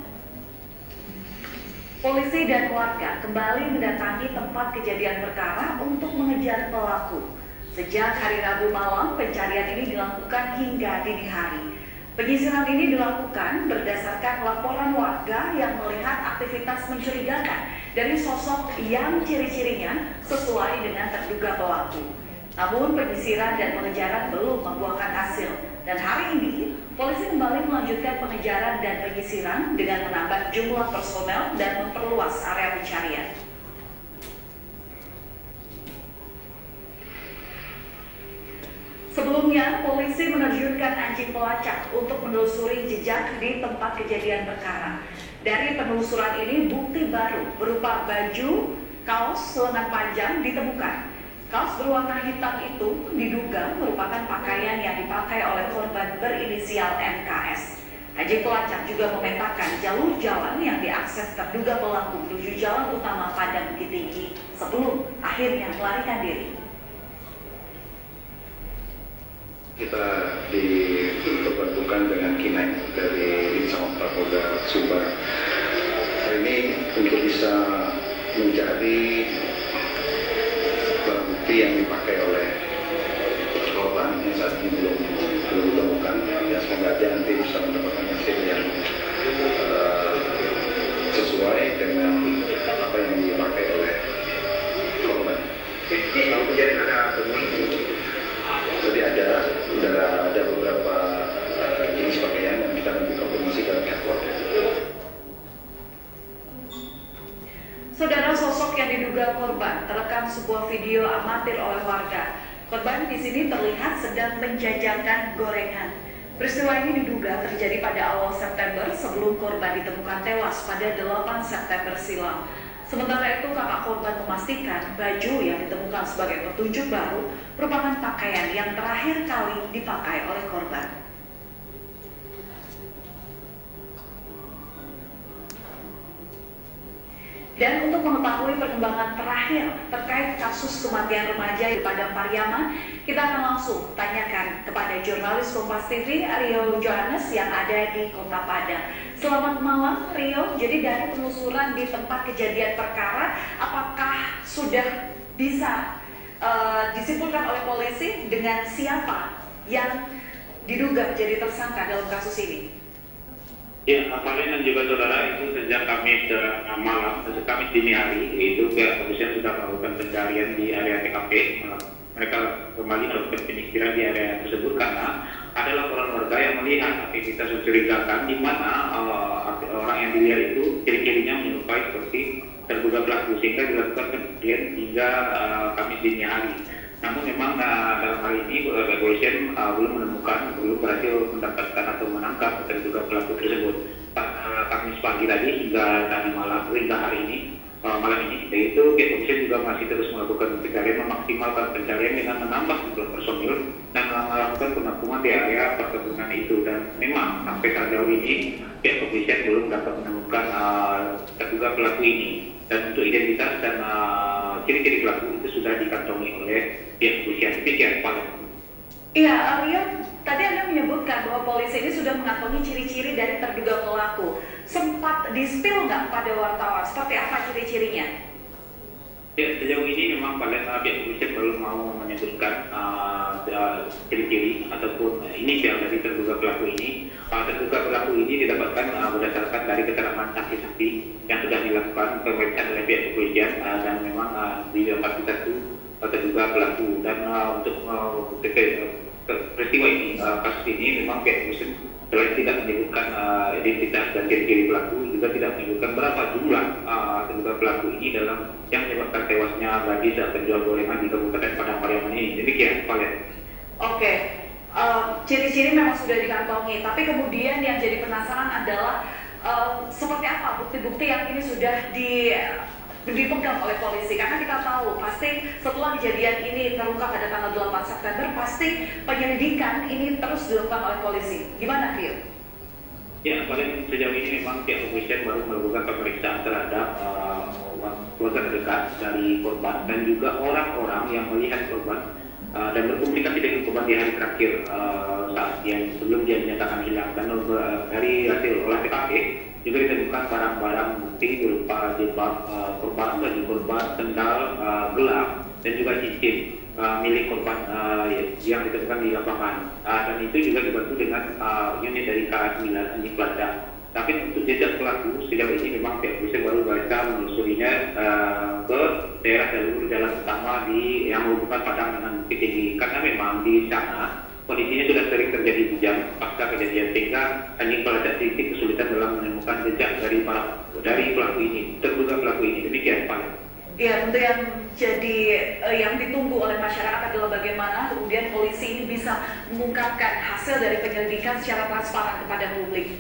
Polisi dan warga kembali mendatangi tempat kejadian perkara untuk mengejar pelaku. Sejak hari Rabu malam, pencarian ini dilakukan hingga dini hari. Penyisiran ini dilakukan berdasarkan laporan warga yang melihat aktivitas mencurigakan dari sosok yang ciri-cirinya sesuai dengan terduga pelaku. Namun penyisiran dan pengejaran belum membuahkan hasil. Dan hari ini, polisi kembali melanjutkan pengejaran dan penyisiran dengan menambah jumlah personel dan memperluas area pencarian. Sebelumnya, polisi menerjunkan anjing pelacak untuk menelusuri jejak di tempat kejadian perkara. Dari penelusuran ini, bukti baru berupa baju, kaos lengan panjang ditemukan. Kaos berwarna hitam itu diduga merupakan pakaian yang dipakai oleh korban berinisial MKS. Anjing pelacak juga memetakan jalur jalan yang diakses terduga pelaku menuju jalan utama Padang Bukit Tinggi sebelum akhirnya melarikan diri. Kita diperbantukan dengan K9 dari Insamok Polda Sumbar. Hari ini untuk bisa mencari barang bukti yang dipakai oleh korban yang saat ini belum ditemukan. Ya, semoga aja nanti bisa mendapatkan hasil yang sesuai dengan apa yang dipakai oleh korban. Kalau kejadian ada jadi ada beberapa jenis pakaian yang kita nanti konfirmasi ke pihak keluarga. Saudara, sosok yang diduga korban terekam sebuah video amatir oleh warga. Korban di sini terlihat sedang menjajakan gorengan. Peristiwa ini diduga terjadi pada awal September sebelum korban ditemukan tewas pada 8 September silam. Sementara itu, kakak korban memastikan baju yang ditemukan sebagai petunjuk baru merupakan pakaian yang terakhir kali dipakai oleh korban. Dan untuk mengetahui perkembangan terakhir terkait kasus kematian remaja di Padang Pariaman, kita akan langsung tanyakan kepada jurnalis Kompas TV Rio Johannes yang ada di Kota Padang. Selamat malam Rio, jadi dari penelusuran di tempat kejadian perkara, apakah sudah bisa disimpulkan oleh polisi dengan siapa yang diduga jadi tersangka dalam kasus ini? Ya, Valen dan juga saudara, itu sejak Kamis malam, Kamis dini hari, itu pihak kepolisian sudah melakukan pencarian di area TKP. Mereka kembali melakukan penyisiran di area tersebut karena ada laporan warga yang melihat aktivitas mencurigakan di mana orang yang dilihat itu ciri-cirinya menyerupai seperti terduga pelaku, sehingga dilakukan pencarian hingga Kamis dini hari. Namun memang dalam hal ini kepolisian belum berhasil mendapatkan atau menangkap terduga pelaku tersebut. Kamis pagi tadi hingga tadi malam, hingga hari ini, malam ini, yaitu kepolisian juga masih terus melakukan pencarian, memaksimalkan pencarian dengan menambah jumlah personil dan melakukan pengakuman di area perkebunan itu. Dan memang sampai sejauh ini pihak kepolisian belum dapat menemukan terduga pelaku ini. Dan untuk identitas dan ciri-ciri pelaku itu sudah dikantongi oleh pihak kepolisian. Demikian, Pak. Iya, Aryo, tadi Anda menyebutkan bahwa polisi ini sudah mengantongi ciri-ciri dari terduga pelaku. Sempat di-spill nggak pada wartawan? Seperti apa ciri-cirinya? Ya, sejauh ini memang pihak kepolisian belum mau menyebutkan ciri-ciri ataupun inisial dari terduga pelaku ini. Terduga pelaku ini didapatkan berdasarkan dari keterangan saksi-saksi yang sudah dilakukan pemeriksaan oleh pihak kepolisian dan memang didapati satu terduga pelaku. Dan untuk peristiwa ini, kasus ini memang pihak kepolisian selain tidak menyebutkan identitas dan ciri-ciri pelaku, juga tidak menyebutkan berapa jumlah terduga pelaku ini dalam yang menyebabkan tewasnya gadis penjual gorengan di Kabupaten Padang Pariaman ini. Demikian, Pak. Oke, ciri-ciri memang sudah dikantongi, tapi kemudian yang jadi penasaran adalah seperti apa bukti-bukti yang ini sudah dipegang oleh polisi, karena kita tahu pasti setelah kejadian ini terungkap pada tanggal 8 September pasti penyelidikan ini terus dilakukan oleh polisi. Gimana, Rio? Ya, paling sejauh ini memang pihak kepolisian baru melakukan pemeriksaan terhadap keluarga terdekat dari korban dan juga orang-orang yang melihat korban dan berkomunikasi dengan korban di hari terakhir saat sebelum dia dinyatakan hilang. Dan dari hasil olah TKP juga ditemukan barang-barang bukti berupa jilbab korban, baju korban, sendal gelap dan juga cincin milik korban yang ditemukan di lapangan. Dan itu juga dibantu dengan unit dari K9 anjing pelacak. Tapi untuk jejak pelaku sejauh ini memang pihak kepolisian baru berusaha menelusurinya ke daerah jalur jalan utama yang menghubungkan Padang dengan Bukit Tinggi, karena memang di sana kondisinya sudah sering terjadi hujan pasca kejadian, sehingga anjing pelacak titik kesulitan dalam menemukan jejak dari pelaku ini, terduga pelaku ini. Demikian, Pak. Ya, tentu yang jadi yang ditunggu oleh masyarakat adalah bagaimana kemudian polisi ini bisa mengungkapkan hasil dari penyelidikan secara transparan kepada publik.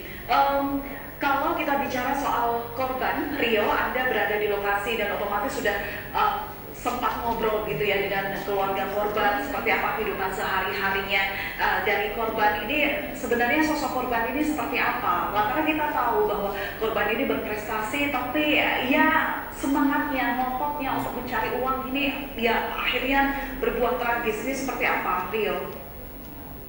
Kalau kita bicara soal korban, Rio, Anda berada di lokasi dan otomatis sudah sempat ngobrol gitu ya dengan keluarga korban, seperti apa kehidupan sehari-harinya dari korban ini. Sebenarnya sosok korban ini seperti apa? Karena kita tahu bahwa korban ini berprestasi, tapi ya semangatnya, ngototnya untuk mencari uang ini ya akhirnya berbuat tragis. Ini seperti apa, Rio?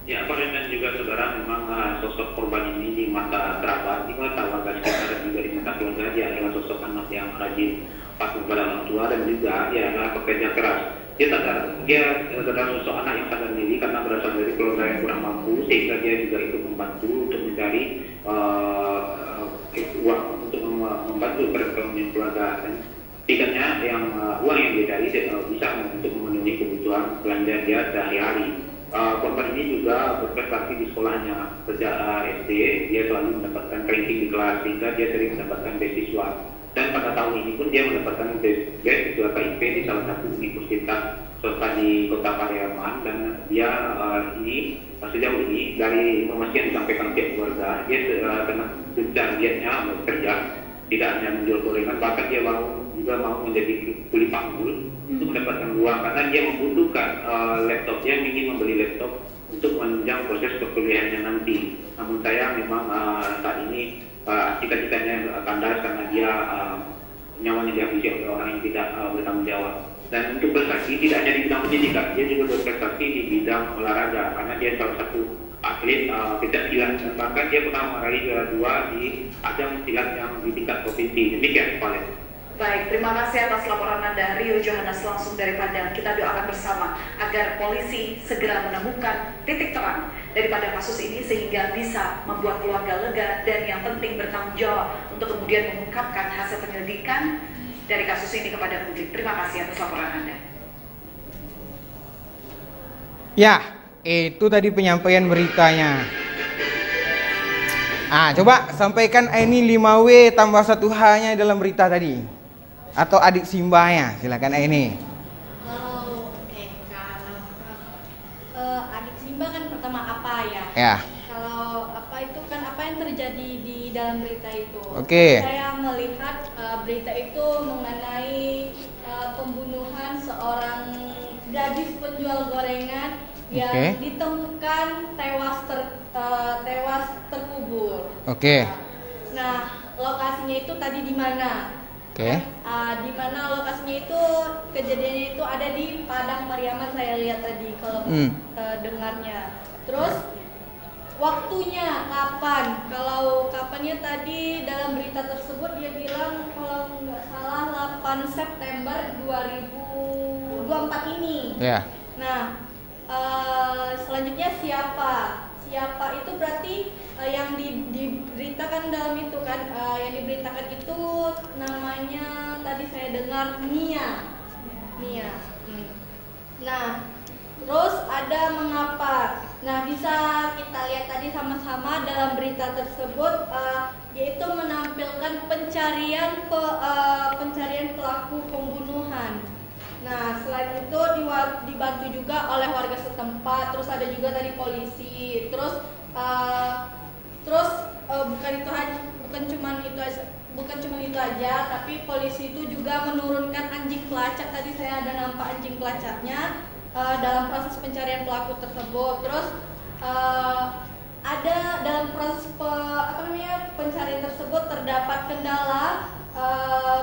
Ya, Pak, dan juga saudara, memang sosok korban ini di mata kerabat, di mata warga sekitar dan juga di mata keluarga, dia adalah sosok anak yang rajin, patuh pada orang tua, dan juga dia adalah pekerja keras. Dia adalah sosok anak yang sadar diri karena berasal dari keluarga yang kurang mampu, sehingga dia juga ikut membantu untuk mencari uang untuk membantu perekonomian keluarga. Dan tidaknya uang yang dia cari bisa untuk memenuhi kebutuhan belanja dia sehari-hari. Korban ini juga berprestasi di sekolahnya sejak SD. Dia selalu mendapatkan ranking di kelas, sehingga dia sering mendapatkan beasiswa. Dan pada tahun ini pun dia mendapatkan beasiswa KIP di salah satu universitas swasta di Kota Pariaman. Dan dia sejauh ini dari informasi yang disampaikan pihak keluarga, dia tengah gencar giatnya bekerja, tidak hanya menjual gorengan, bahkan dia juga mau menjadi kuli panggul untuk mendapatkan uang, karena dia membutuhkan laptop. Dia ingin membeli laptop untuk menunjang proses perkuliahannya nanti. Namun saya memang saat ini cita-citanya kandas karena dia nyawanya dihabisi oleh orang yang tidak bertanggung jawab. Dan untuk berprestasi tidak hanya di bidang pendidikan, dia juga berprestasi di bidang olahraga, karena dia salah satu atlet pencak silat, dan bahkan dia pernah meraih juara 2 di ajang silat yang di tingkat provinsi. Demikian, Pak. Baik, terima kasih atas laporan Anda, Rio Johannes langsung dari Padang. Kita doakan bersama agar polisi segera menemukan titik terang daripada kasus ini sehingga bisa membuat keluarga lega dan yang penting bertanggung jawab untuk kemudian mengungkapkan hasil penyelidikan dari kasus ini kepada publik. Terima kasih atas laporan Anda. Ya, itu tadi penyampaian beritanya. Coba sampaikan ini 5W tambah 1H-nya dalam berita tadi. Atau adik simbahnya, silakan ini. Kalau adik Simba kan pertama apa ya? Ya. Kalau apa itu kan apa yang terjadi di dalam berita itu. Oke. Saya melihat berita itu mengenai pembunuhan seorang gadis penjual gorengan yang ditemukan tewas terkubur. Oke. Nah, lokasinya itu tadi di mana? Oke. Di mana lokasinya itu kejadiannya itu ada di Padang Pariaman, saya lihat tadi kalau dengarnya. Terus waktunya kapan? Kalau kapannya tadi dalam berita tersebut dia bilang kalau nggak salah 8 September 2024 ini. Ya. Nah, selanjutnya siapa? Siapa itu berarti yang diberitakan dalam itu kan, yang diberitakan itu namanya tadi saya dengar Nia. Nah, terus ada mengapa. Nah, bisa kita lihat tadi sama-sama dalam berita tersebut, yaitu menampilkan pencarian pelaku pembunuhan. Nah, selain itu dibantu juga oleh warga setempat, terus ada juga dari polisi, terus bukan cuma itu aja, tapi polisi itu juga menurunkan anjing pelacak. Tadi saya ada nampak anjing pelacaknya dalam proses pencarian pelaku tersebut. Terus ada dalam proses pencarian tersebut terdapat kendala,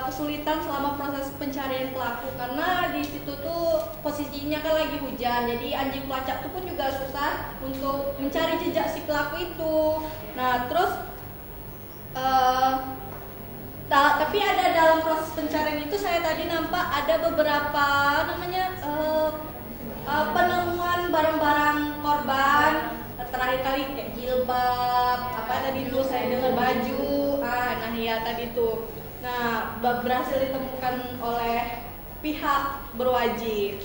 kesulitan selama proses pencarian pelaku karena di situ tuh posisinya kan lagi hujan, jadi anjing pelacak itu pun juga susah untuk mencari jejak si pelaku itu. Nah, terus tapi ada dalam proses pencarian itu saya tadi nampak ada beberapa penemuan barang-barang korban. Terakhir kali kayak jilbab, tadi itu saya dengar baju, nah ya tadi itu. Nah, berhasil ditemukan oleh pihak berwajib.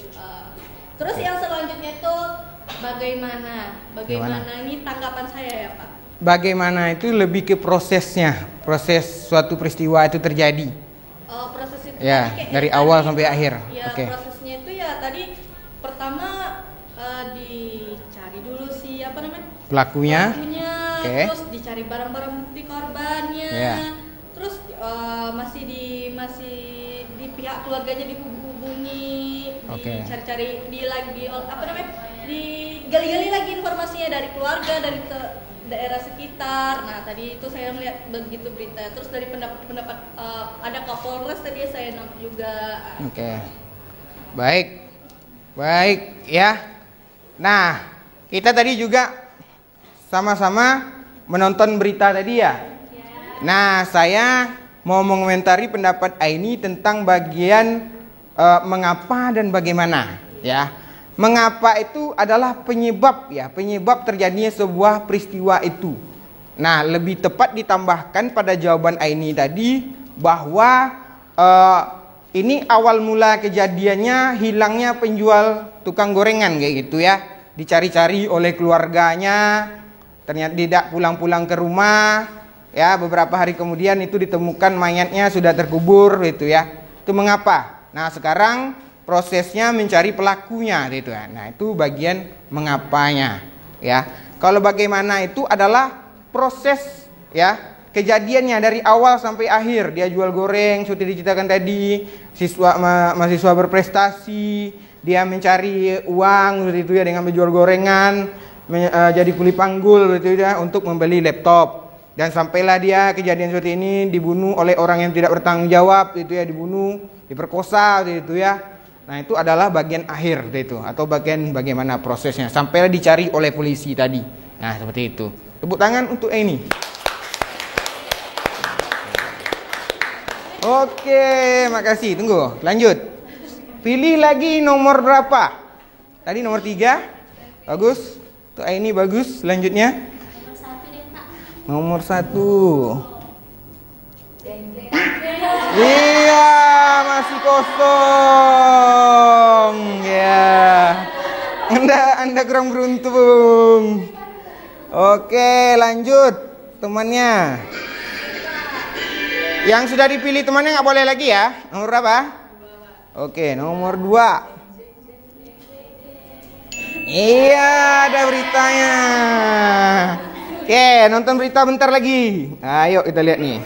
Terus yang selanjutnya itu bagaimana ini tanggapan saya ya Pak? Bagaimana itu lebih ke prosesnya, proses suatu peristiwa itu terjadi. Proses itu ya, dari awal sampai akhir. Ya, prosesnya itu ya tadi pertama dicari dulu pelakunya. Terus dicari barang-barang bukti korbannya. Terus masih di pihak keluarganya dihubungi, dicari-cari, digali-gali lagi informasinya dari keluarga, dari daerah sekitar. Nah, tadi itu saya melihat begitu berita. Terus dari pendapat ada Kapolres tadi saya nonton juga. Baik ya. Nah, kita tadi juga sama-sama menonton berita tadi ya. Nah, saya mau mengomentari pendapat Aini tentang bagian mengapa dan bagaimana ya. Mengapa itu adalah penyebab terjadinya sebuah peristiwa itu. Nah, lebih tepat ditambahkan pada jawaban Aini tadi bahwa ini awal mula kejadiannya hilangnya penjual tukang gorengan kayak gitu ya. Dicari-cari oleh keluarganya, ternyata tidak pulang-pulang ke rumah. Ya, beberapa hari kemudian itu ditemukan mayatnya sudah terkubur gitu ya. Itu mengapa? Nah, sekarang prosesnya mencari pelakunya gitu ya. Nah, itu bagian mengapanya ya. Kalau bagaimana itu adalah proses ya, kejadiannya dari awal sampai akhir. Dia jual goreng seperti diceritakan tadi, mahasiswa berprestasi, dia mencari uang gitu ya dengan menjual gorengan, jadi kuli panggul gitu ya untuk membeli laptop. Dan sampailah dia kejadian seperti ini, dibunuh oleh orang yang tidak bertanggung jawab gitu ya, dibunuh, diperkosa gitu ya. Nah, itu adalah bagian akhir itu, atau bagian bagaimana prosesnya sampailah dicari oleh polisi tadi. Nah, seperti itu. Tepuk tangan untuk ini. Oke, makasih. Tunggu, lanjut. Pilih lagi nomor berapa? Tadi nomor 3. Bagus. Untuk ini bagus. Selanjutnya nomor 1. Iya, masih kosong. Ya. Anda kurang beruntung. Oke, lanjut temannya. Yang sudah dipilih temannya nggak boleh lagi ya. Nomor berapa? Oke, nomor 2. Iya, ada beritanya. Oke, nonton berita bentar lagi. Ayo kita lihat nih.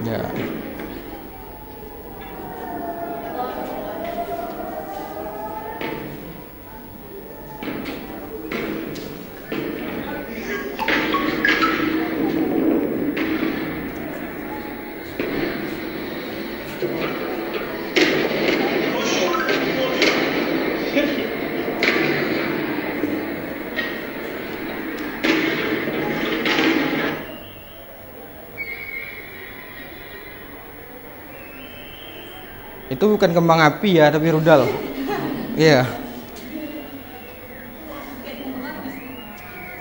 Ya. Itu bukan kembang api ya, tapi rudal. Iya.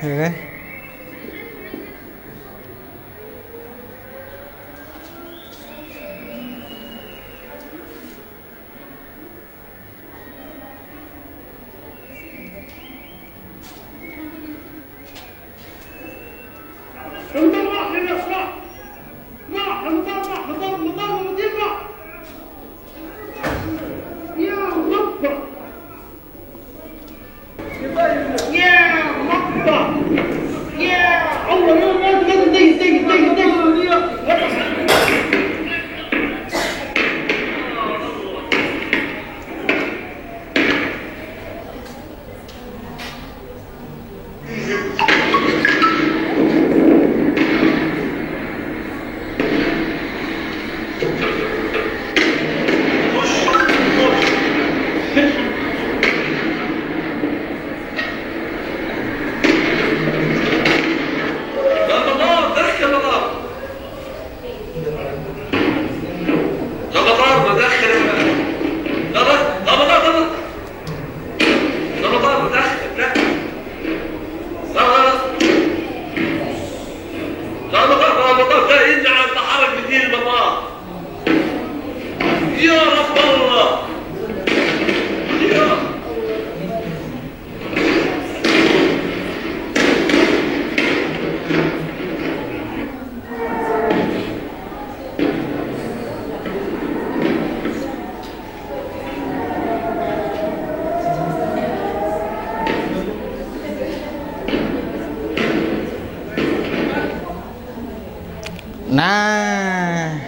Iya kan? Nah,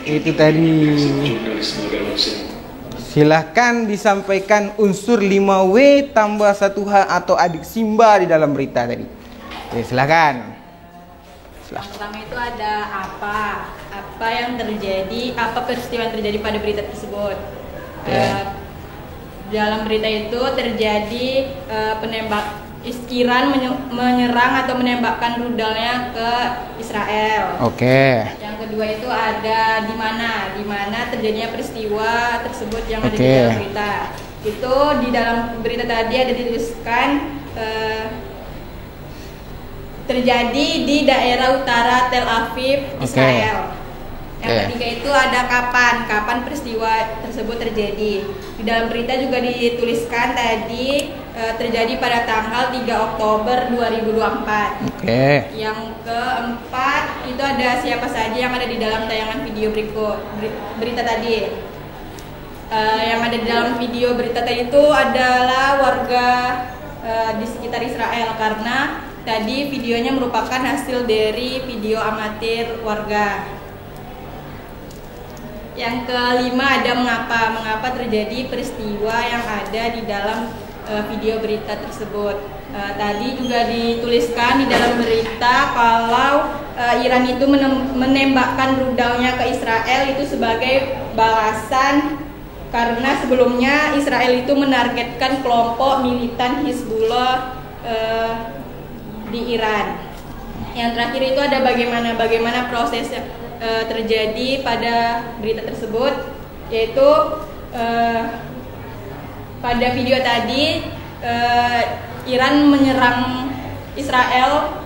itu tadi. Silahkan disampaikan unsur 5W tambah 1H atau adik Simba di dalam berita tadi. Oke, silahkan. Yang pertama itu ada apa yang terjadi, apa peristiwa yang terjadi pada berita tersebut. Dalam berita itu terjadi Iran menyerang atau menembakkan rudalnya ke Israel. Oke. Yang kedua itu ada di mana terjadinya peristiwa tersebut yang ada di dalam berita. Itu di dalam berita tadi ada dituliskan terjadi di daerah utara Tel Aviv, Israel. Yang ketiga itu ada kapan peristiwa tersebut terjadi. Di dalam berita juga dituliskan tadi terjadi pada tanggal 3 Oktober 2024. Yang keempat itu ada siapa saja yang ada di dalam tayangan video berita tadi. Yang ada di dalam video berita tadi itu adalah warga di sekitar Israel, karena tadi videonya merupakan hasil dari video amatir warga. Yang kelima ada mengapa terjadi peristiwa yang ada di dalam video berita tersebut. Tadi juga dituliskan di dalam berita kalau Iran itu menembakkan rudalnya ke Israel itu sebagai balasan karena sebelumnya Israel itu menargetkan kelompok militan Hizbullah di Iran. Yang terakhir itu ada bagaimana prosesnya terjadi pada berita tersebut, yaitu pada video tadi Iran menyerang Israel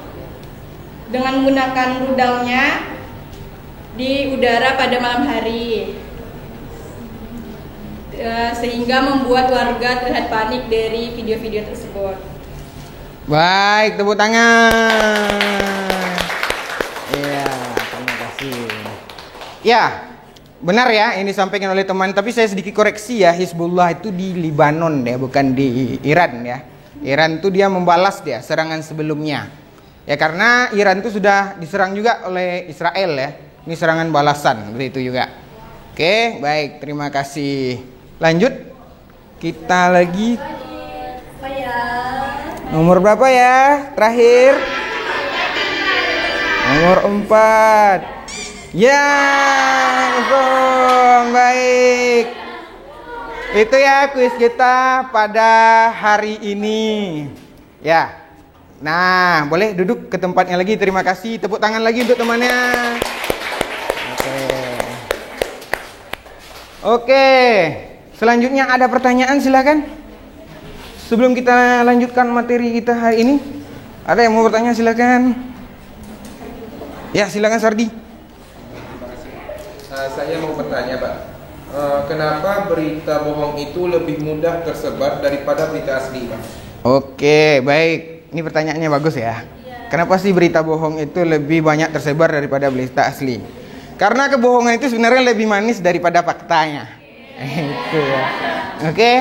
dengan menggunakan rudalnya di udara pada malam hari, sehingga membuat warga terlihat panik dari video-video tersebut. Baik, tepuk tangan. Iya, terima kasih. Ya, benar ya ini disampaikan oleh teman, tapi saya sedikit koreksi ya, Hizbullah itu di Libanon ya, bukan di Iran ya. Iran itu dia membalas dia serangan sebelumnya. Ya karena Iran itu sudah diserang juga oleh Israel ya. Ini serangan balasan seperti itu juga. Oke, baik, terima kasih. Lanjut. Kita lagi nomor berapa ya? Terakhir. Nomor 4. Ya, baik. Itu ya kuis kita pada hari ini. Ya. Nah, boleh duduk ke tempatnya lagi. Terima kasih. Tepuk tangan lagi untuk temannya. Oke. Oke, selanjutnya ada pertanyaan silakan. Sebelum kita lanjutkan materi kita hari ini, ada yang mau bertanya silakan. Ya, silakan Sardi. Saya mau bertanya, Pak. Kenapa berita bohong itu lebih mudah tersebar daripada berita asli, Pak? Oke, baik. Ini pertanyaannya bagus ya. Kenapa sih berita bohong itu lebih banyak tersebar daripada berita asli? Karena kebohongan itu sebenarnya lebih manis daripada faktanya. Itu ya. Oke.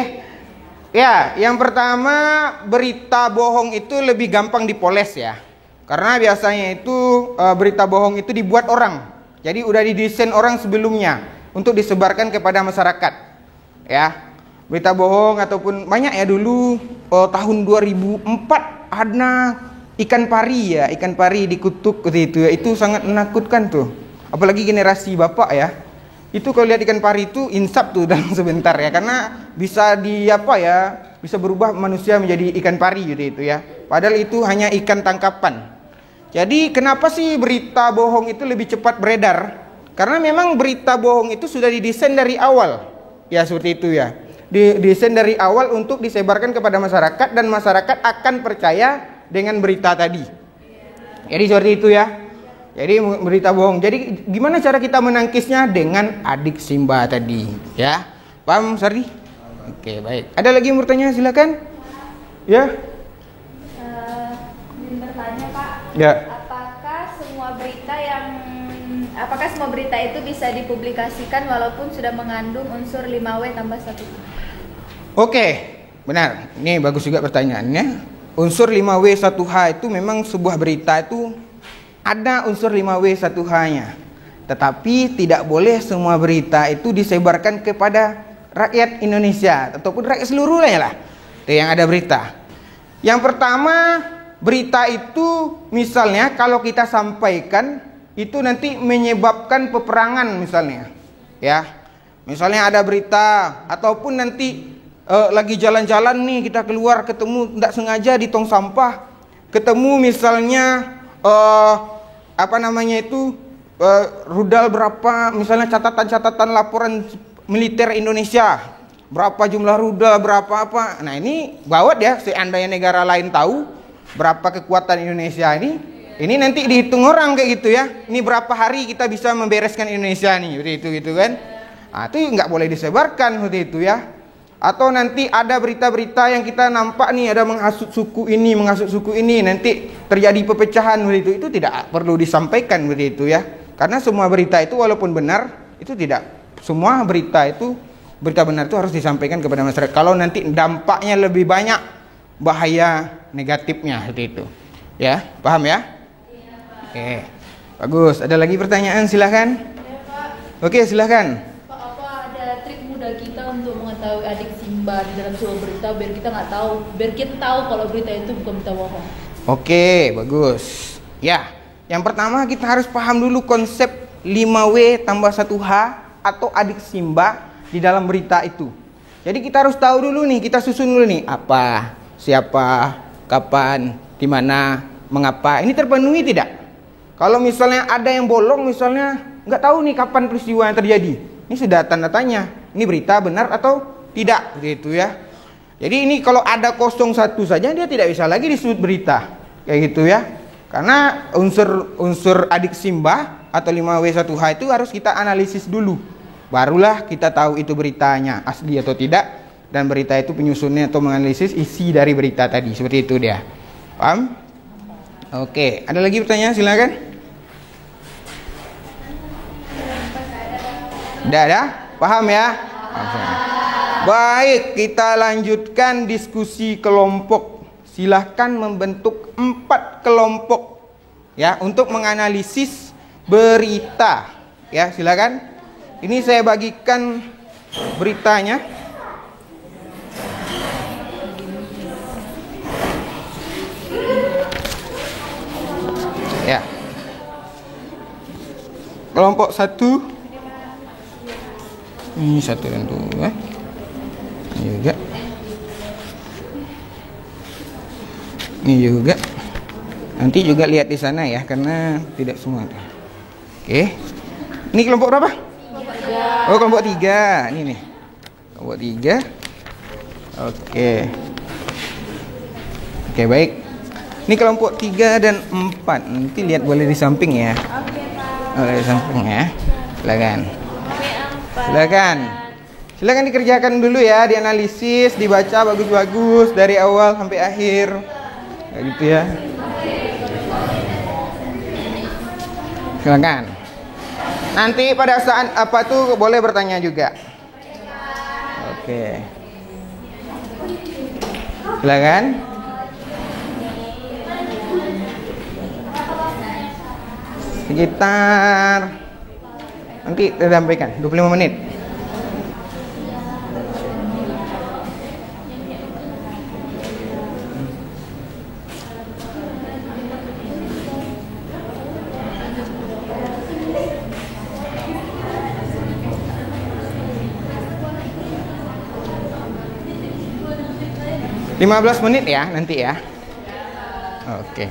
Ya, yang pertama, berita bohong itu lebih gampang dipoles ya. Karena biasanya itu berita bohong itu dibuat orang. Jadi udah didesain orang sebelumnya untuk disebarkan kepada masyarakat. Ya. Berita bohong ataupun banyak ya dulu tahun 2004 ada ikan pari ya, ikan pari dikutuk gitu ya. Itu sangat menakutkan tuh. Apalagi generasi bapak ya. Itu kalau lihat ikan pari itu insap tuh dalam sebentar ya, karena bisa bisa berubah manusia menjadi ikan pari gitu itu ya. Padahal itu hanya ikan tangkapan. Jadi kenapa sih berita bohong itu lebih cepat beredar? Karena memang berita bohong itu sudah didesain dari awal. Ya seperti itu ya. Didesain dari awal untuk disebarkan kepada masyarakat dan masyarakat akan percaya dengan berita tadi. Jadi seperti itu ya. Jadi berita bohong. Jadi gimana cara kita menangkisnya? Dengan adik Simba tadi, ya. Paham, Sardi? Oke, baik. Ada lagi yang bertanya? Silakan. Ya. Ingin bertanya, Pak. Ya. Apakah semua berita itu bisa dipublikasikan walaupun sudah mengandung unsur 5W tambah 1? Oke, benar. Ini bagus juga pertanyaannya. Unsur 5W 1H itu memang sebuah berita itu ada unsur 5W 1H-nya. Tetapi tidak boleh semua berita itu disebarkan kepada rakyat Indonesia ataupun rakyat seluruhnya lah. Itu yang ada berita. Yang pertama, berita itu misalnya kalau kita sampaikan itu nanti menyebabkan peperangan misalnya. Ya. Misalnya ada berita ataupun nanti lagi jalan-jalan nih kita keluar ketemu tidak sengaja di tong sampah, ketemu misalnya rudal berapa, misalnya catatan-catatan laporan militer Indonesia, berapa jumlah rudal, berapa apa. Nah ini gawat ya, seandainya negara lain tahu berapa kekuatan Indonesia ini nanti dihitung orang kayak gitu ya. Ini berapa hari kita bisa membereskan Indonesia nih, seperti itu gitu kan. Nah, itu nggak boleh disebarkan seperti itu ya. Atau nanti ada berita-berita yang kita nampak nih ada menghasut suku ini, nanti terjadi perpecahan begitu, itu tidak perlu disampaikan begitu ya. Karena semua berita itu walaupun benar, itu tidak semua berita benar itu harus disampaikan kepada masyarakat. Kalau nanti dampaknya lebih banyak bahaya negatifnya seperti itu. Ya, paham ya? Iya, Pak. Oke. Bagus. Ada lagi pertanyaan silahkan. Ya, Pak. Oke, silahkan. Apa ada trik mudah kita untuk mengetahui adik Simba di dalam sebuah berita biar kita tahu kalau berita itu bukan berita bohong? Oke, bagus. Ya, yang pertama kita harus paham dulu konsep 5W tambah 1H atau adik Simba di dalam berita itu. Jadi kita harus tahu dulu nih, kita susun dulu nih apa, siapa, kapan, di mana, mengapa. Ini terpenuhi tidak? Kalau misalnya ada yang bolong, misalnya nggak tahu nih kapan peristiwa yang terjadi, ini sudah tanda tanya. Ini berita benar atau tidak, gitu ya. Jadi ini kalau ada 01 saja dia tidak bisa lagi disebut berita, kayak gitu ya. Karena unsur adik Simba atau 5W1H itu harus kita analisis dulu. Barulah kita tahu itu beritanya asli atau tidak, dan berita itu penyusunnya atau menganalisis isi dari berita tadi. Seperti itu dia. Paham? Oke, ada lagi pertanyaan? Silakan. Udah ada? Paham ya? Baik, kita lanjutkan diskusi kelompok. Silahkan membentuk 4 kelompok ya untuk menganalisis berita. Ya, silakan. Ini saya bagikan beritanya. Ya. Kelompok 1. Ini 1 dan 2. Ini juga. Ini juga. Nanti juga lihat di sana ya, karena tidak semua. Oke. Ini kelompok berapa? Oh, kelompok 3. Ini nih. Kelompok 3. Oke. Oke, baik. Ini kelompok 3 dan 4. Nanti lihat boleh di samping ya. Boleh di samping ya. Silakan. Silakan dikerjakan dulu ya, dianalisis, dibaca bagus-bagus dari awal sampai akhir. Kayak gitu ya. Silakan. Nanti pada saat apa tuh boleh bertanya juga. Oke. Silakan. Sekitar nanti saya sampaikan 25 menit. Lima 15 menit ya nanti ya. Oke.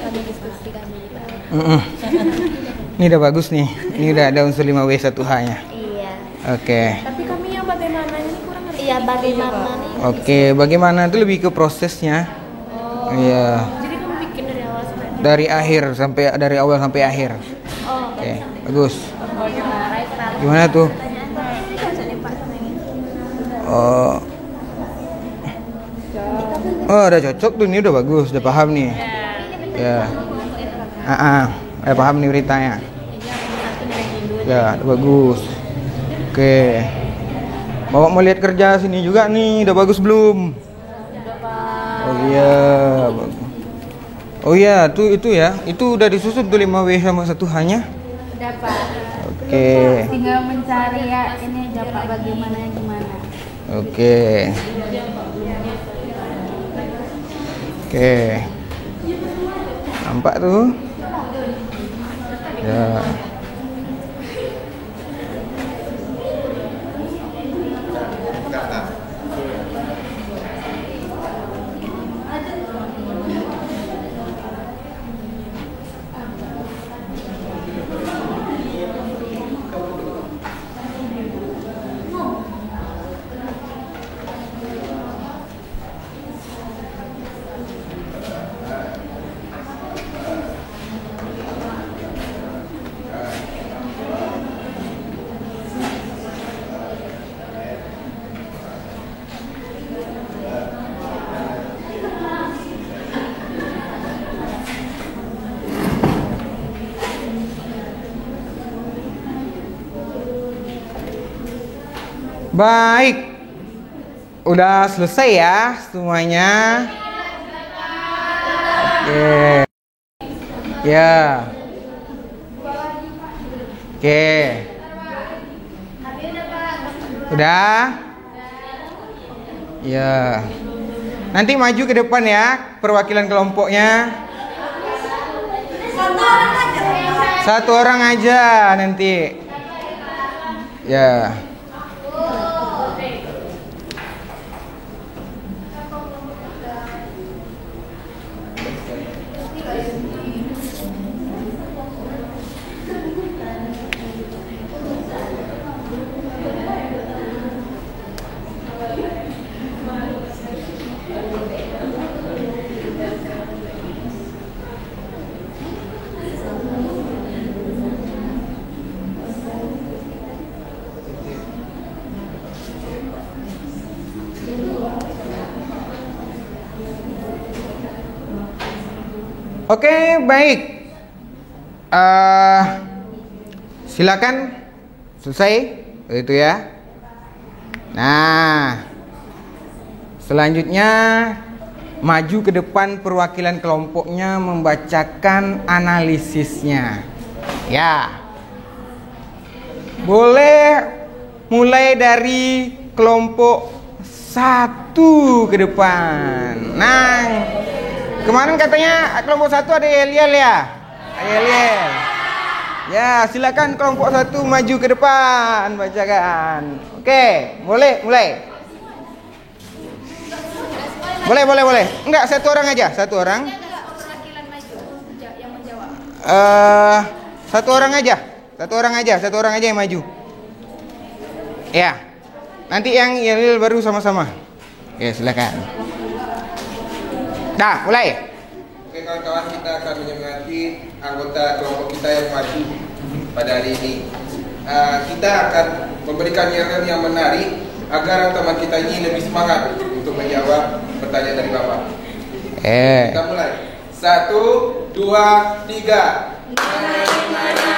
kami diskusi kami Pak. Ini udah bagus nih. Ini udah ada unsur 5W1H-nya. Iya. Oke. Tapi kami yang bagaimana ini kurang ngerti. Iya, bagaimana nih? Oke, bagaimana itu lebih ke prosesnya. Iya. Jadi kamu bikin dari awal sampai akhir. Dari awal sampai akhir. Oh. Oke, bagus. Gimana? Gimana tuh? Oh, udah cocok tuh, ini udah bagus, udah paham nih. Ya. Udah paham nih beritanya. Ya, udah bagus. Oke. Bawa mau lihat kerja sini juga nih, udah bagus belum? Oh iya. Oh iya, tuh itu ya. Itu udah disusun tuh 5W sama 1H-nya. Udah Pak. Oke. Tinggal mencari ya ini aja Pak bagaimana gimana. Oke. Oke. Nampak tuh? Ya. Baik. Udah selesai ya semuanya. Oke. Ya. Oke. Udah? Ya. Nanti maju ke depan ya perwakilan kelompoknya. Satu orang aja nanti. Ya. Oke, baik. Silakan selesai itu ya. Nah, selanjutnya maju ke depan perwakilan kelompoknya membacakan analisisnya. Ya. Boleh mulai dari kelompok 1 ke depan. Nah, kemarin katanya kelompok 1 ada Yel-Yel ya? Yel-Yel. Ya, silakan kelompok 1 maju ke depan bacakan. Oke, boleh mulai. Boleh. Enggak, satu orang aja, satu orang. Satu orang aja yang maju. Ya. Nanti yang Yel-Yel baru sama-sama. Ya, silakan. Dah, mulai. Oke kawan-kawan, kita akan menyemangati anggota kelompok kita yang maju pada hari ini. Kita akan memberikan nyanyian yang menarik agar teman kita ini lebih semangat untuk menjawab pertanyaan dari Bapak. Kita mulai. 1, 2, 3. Mana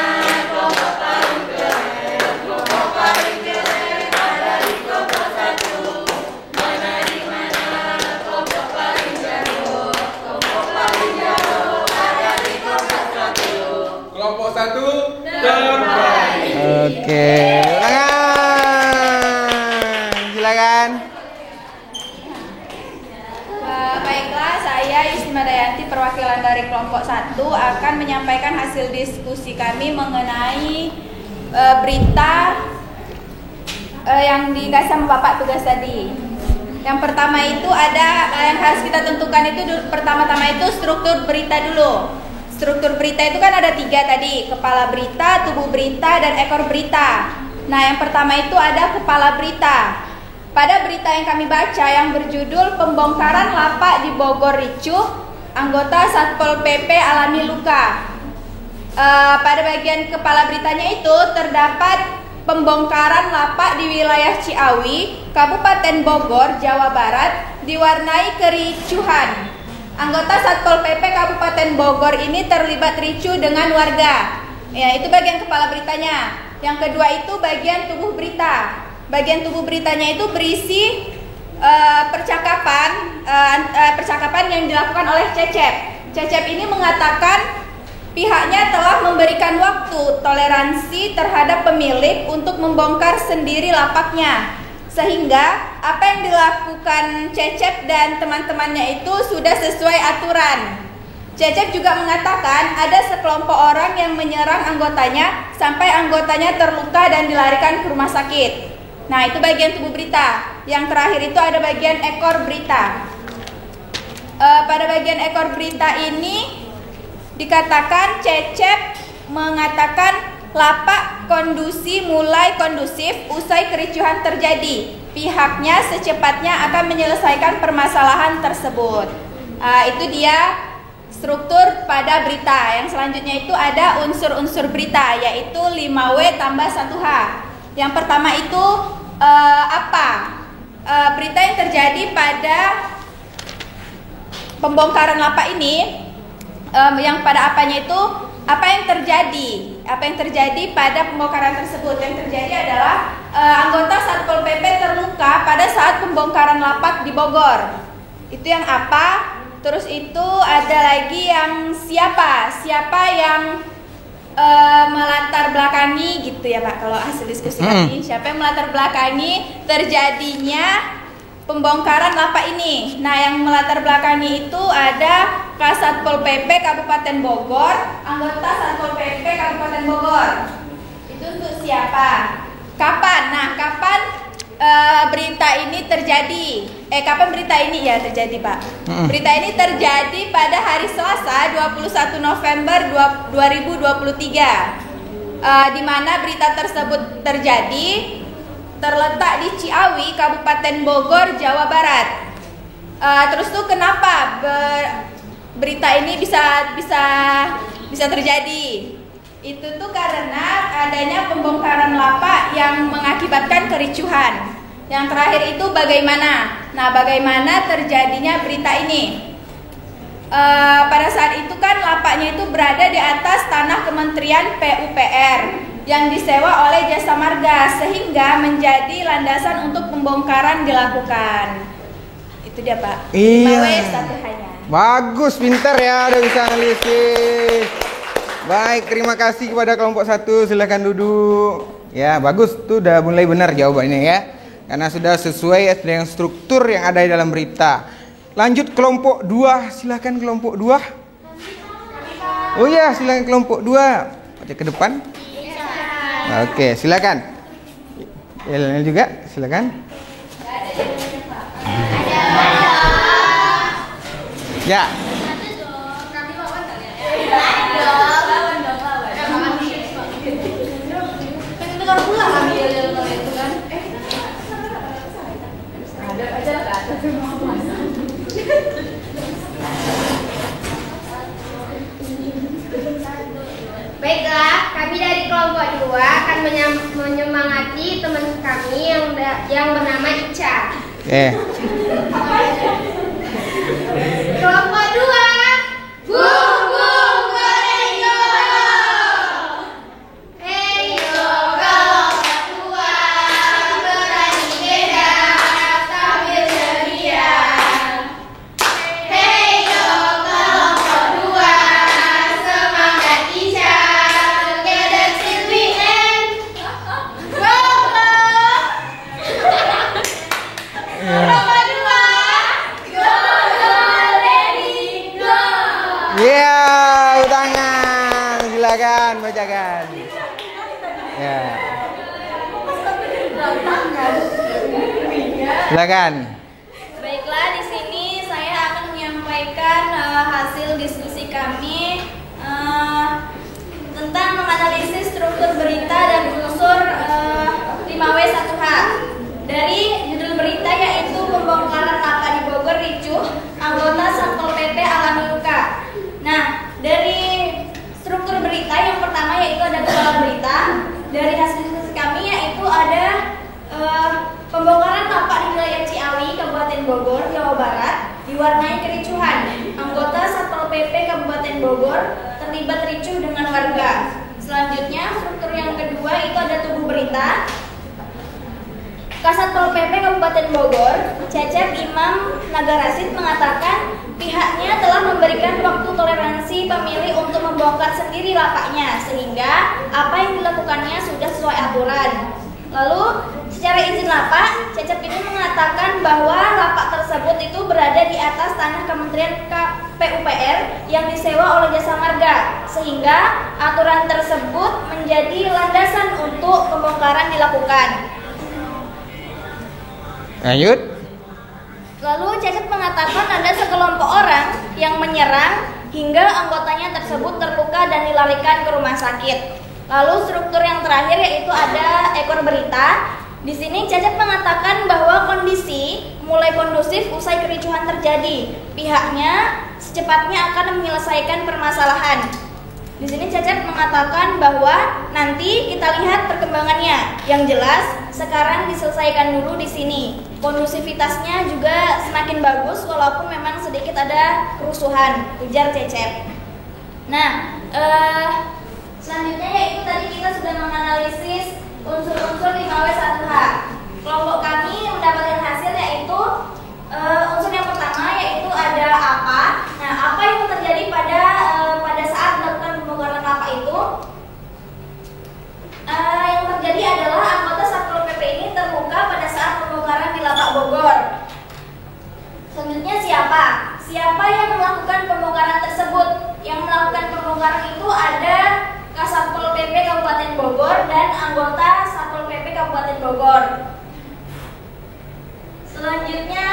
kelompok paling keren? Kelompok paling keren ada di kelompok 1. Mana di mana kelompok paling jago? Kelompok paling jago ada di kelompok 1. Kelompok 1 terbaik. Oke, silakan. Baiklah, saya Ismadayanti perwakilan dari kelompok 1 akan menyampaikan hasil diskusi kami mengenai berita yang dikasih sama Bapak tugas tadi. Yang pertama itu ada yang harus kita tentukan itu pertama-tama itu struktur berita dulu. Struktur berita itu kan ada 3 tadi, kepala berita, tubuh berita, dan ekor berita. Nah, yang pertama itu ada kepala berita. Pada berita yang kami baca yang berjudul Pembongkaran Lapak di Bogor Ricuh, anggota Satpol PP alami luka. Pada bagian kepala beritanya itu terdapat pembongkaran lapak di wilayah Ciawi, Kabupaten Bogor, Jawa Barat, diwarnai kericuhan. Anggota Satpol PP Kabupaten Bogor ini terlibat ricuh dengan warga. Ya, itu bagian kepala beritanya. Yang kedua itu bagian tubuh berita. Bagian tubuh beritanya itu berisi percakapan yang dilakukan oleh Cecep. Cecep ini mengatakan pihaknya telah memberikan waktu toleransi terhadap pemilik untuk membongkar sendiri lapaknya, sehingga apa yang dilakukan Cecep dan teman-temannya itu sudah sesuai aturan. Cecep juga mengatakan ada sekelompok orang yang menyerang anggotanya sampai anggotanya terluka dan dilarikan ke rumah sakit. Nah, itu bagian tubuh berita. Yang terakhir itu ada bagian ekor berita. Pada bagian ekor berita ini dikatakan Cecep mengatakan lapak mulai kondusif usai kericuhan terjadi. Pihaknya secepatnya akan menyelesaikan permasalahan tersebut. Itu dia struktur pada berita. Yang selanjutnya itu ada unsur-unsur berita, yaitu 5W tambah 1H. Yang pertama itu berita yang terjadi pada pembongkaran lapak ini. Yang pada apanya itu apa yang terjadi pada pembongkaran tersebut. Yang terjadi adalah anggota Satpol PP terluka pada saat pembongkaran lapak di Bogor. Itu yang apa. Terus itu ada lagi yang siapa yang melatar belakangi gitu ya Pak, kalau hasil diskusi kami, siapa yang melatar belakangi terjadinya pembongkaran lapak ini. Nah, yang melatar belakangi itu ada Kasatpol PP Kabupaten Bogor, anggota Satpol PP Kabupaten Bogor. Itu untuk siapa? Kapan? Nah, kapan berita ini terjadi? Kapan berita ini terjadi, Pak? Berita ini terjadi pada hari Selasa 21 November 2023. Di mana berita tersebut terjadi terletak di Ciawi, Kabupaten Bogor, Jawa Barat. Terus tuh kenapa berita ini bisa terjadi? Itu tuh karena adanya pembongkaran lapak yang mengakibatkan kericuhan. Yang terakhir itu bagaimana? Nah, bagaimana terjadinya berita ini? Pada saat itu kan lapaknya itu berada di atas tanah Kementerian PUPR yang disewa oleh Jasa Marga, sehingga menjadi landasan untuk pembongkaran dilakukan. Itu dia, Pak. Iya. Bagus, pintar ya, udah bisa analisis. Baik, terima kasih kepada kelompok 1. Silakan duduk. Ya, bagus, tuh udah mulai benar jawabannya ya. Karena sudah sesuai dengan struktur yang ada di dalam berita. Lanjut kelompok 2, silakan kelompok 2. Oh iya, silakan kelompok 2. Baca ke depan. Oke, silakan. Yang juga, silakan. Ya. Baiklah, kami dari kelompok 2 akan menyemangati teman kami yang bernama Ica. Kelompok 2, Bung Gorenyo. Heyo kelompok 2, berani beda sambil ceria. Heyo kelompok 2, semangat Ica. Together till we end. Go go. Kelompok 2, go go ready go. Ya, tangan. Silakan bacakan. Ya. Silakan. hasil diskusi kami tentang menganalisis struktur berita dan unsur 5W1H. Dari judul berita yaitu pembongkaran lapak di Bogor ricuh, anggota Satpol PP alami luka. Nah, dari struktur berita yang pertama yaitu ada kepala berita. Dari hasil diskusi kami yaitu ada pembongkaran lapak di wilayah Ciawi, Kabupaten Bogor, Jawa Barat, diwarnai kericuhan. Anggota Satpol PP Kabupaten Bogor terlibat ricuh dengan warga. Selanjutnya, struktur yang kedua itu ada tubuh berita. Kasatpol PP Kabupaten Bogor, Cecep Imam Nagarasid mengatakan pihaknya telah memberikan waktu toleransi pemilih untuk membongkar sendiri lapaknya sehingga apa yang dilakukannya sudah sesuai aturan. Lalu secara izin lapak, Cecep ini mengatakan bahwa lapak tersebut itu berada di atas tanah Kementerian PUPR yang disewa oleh Jasa Marga sehingga aturan tersebut menjadi landasan untuk pembongkaran dilakukan. Lanjut. Lalu Cecep mengatakan ada sekelompok orang yang menyerang hingga anggotanya tersebut terluka dan dilarikan ke rumah sakit. Lalu struktur yang terakhir yaitu ada ekor berita. Di sini Cecep mengatakan bahwa kondisi mulai kondusif usai kericuhan terjadi. Pihaknya secepatnya akan menyelesaikan permasalahan. Di sini Cecep mengatakan bahwa nanti kita lihat perkembangannya. Yang jelas sekarang diselesaikan dulu di sini. Kondusivitasnya juga semakin bagus walaupun memang sedikit ada kerusuhan, ujar Cecep. Nah, selanjutnya yaitu tadi kita sudah menganalisis unsur-unsur 5W1H. Kelompok kami mendapatkan hasil yaitu unsur yang pertama yaitu ada apa. Nah, apa yang terjadi pada saat melakukan pembongkaran lapak itu? Yang terjadi adalah anggota Satpol PP ini terluka pada saat pembongkaran di lapak Bogor. Selanjutnya siapa? Siapa yang melakukan pembongkaran tersebut? Yang melakukan pembongkaran itu ada Kasatpol PP Kabupaten Bogor dan anggota Satpol PP Kabupaten Bogor. Selanjutnya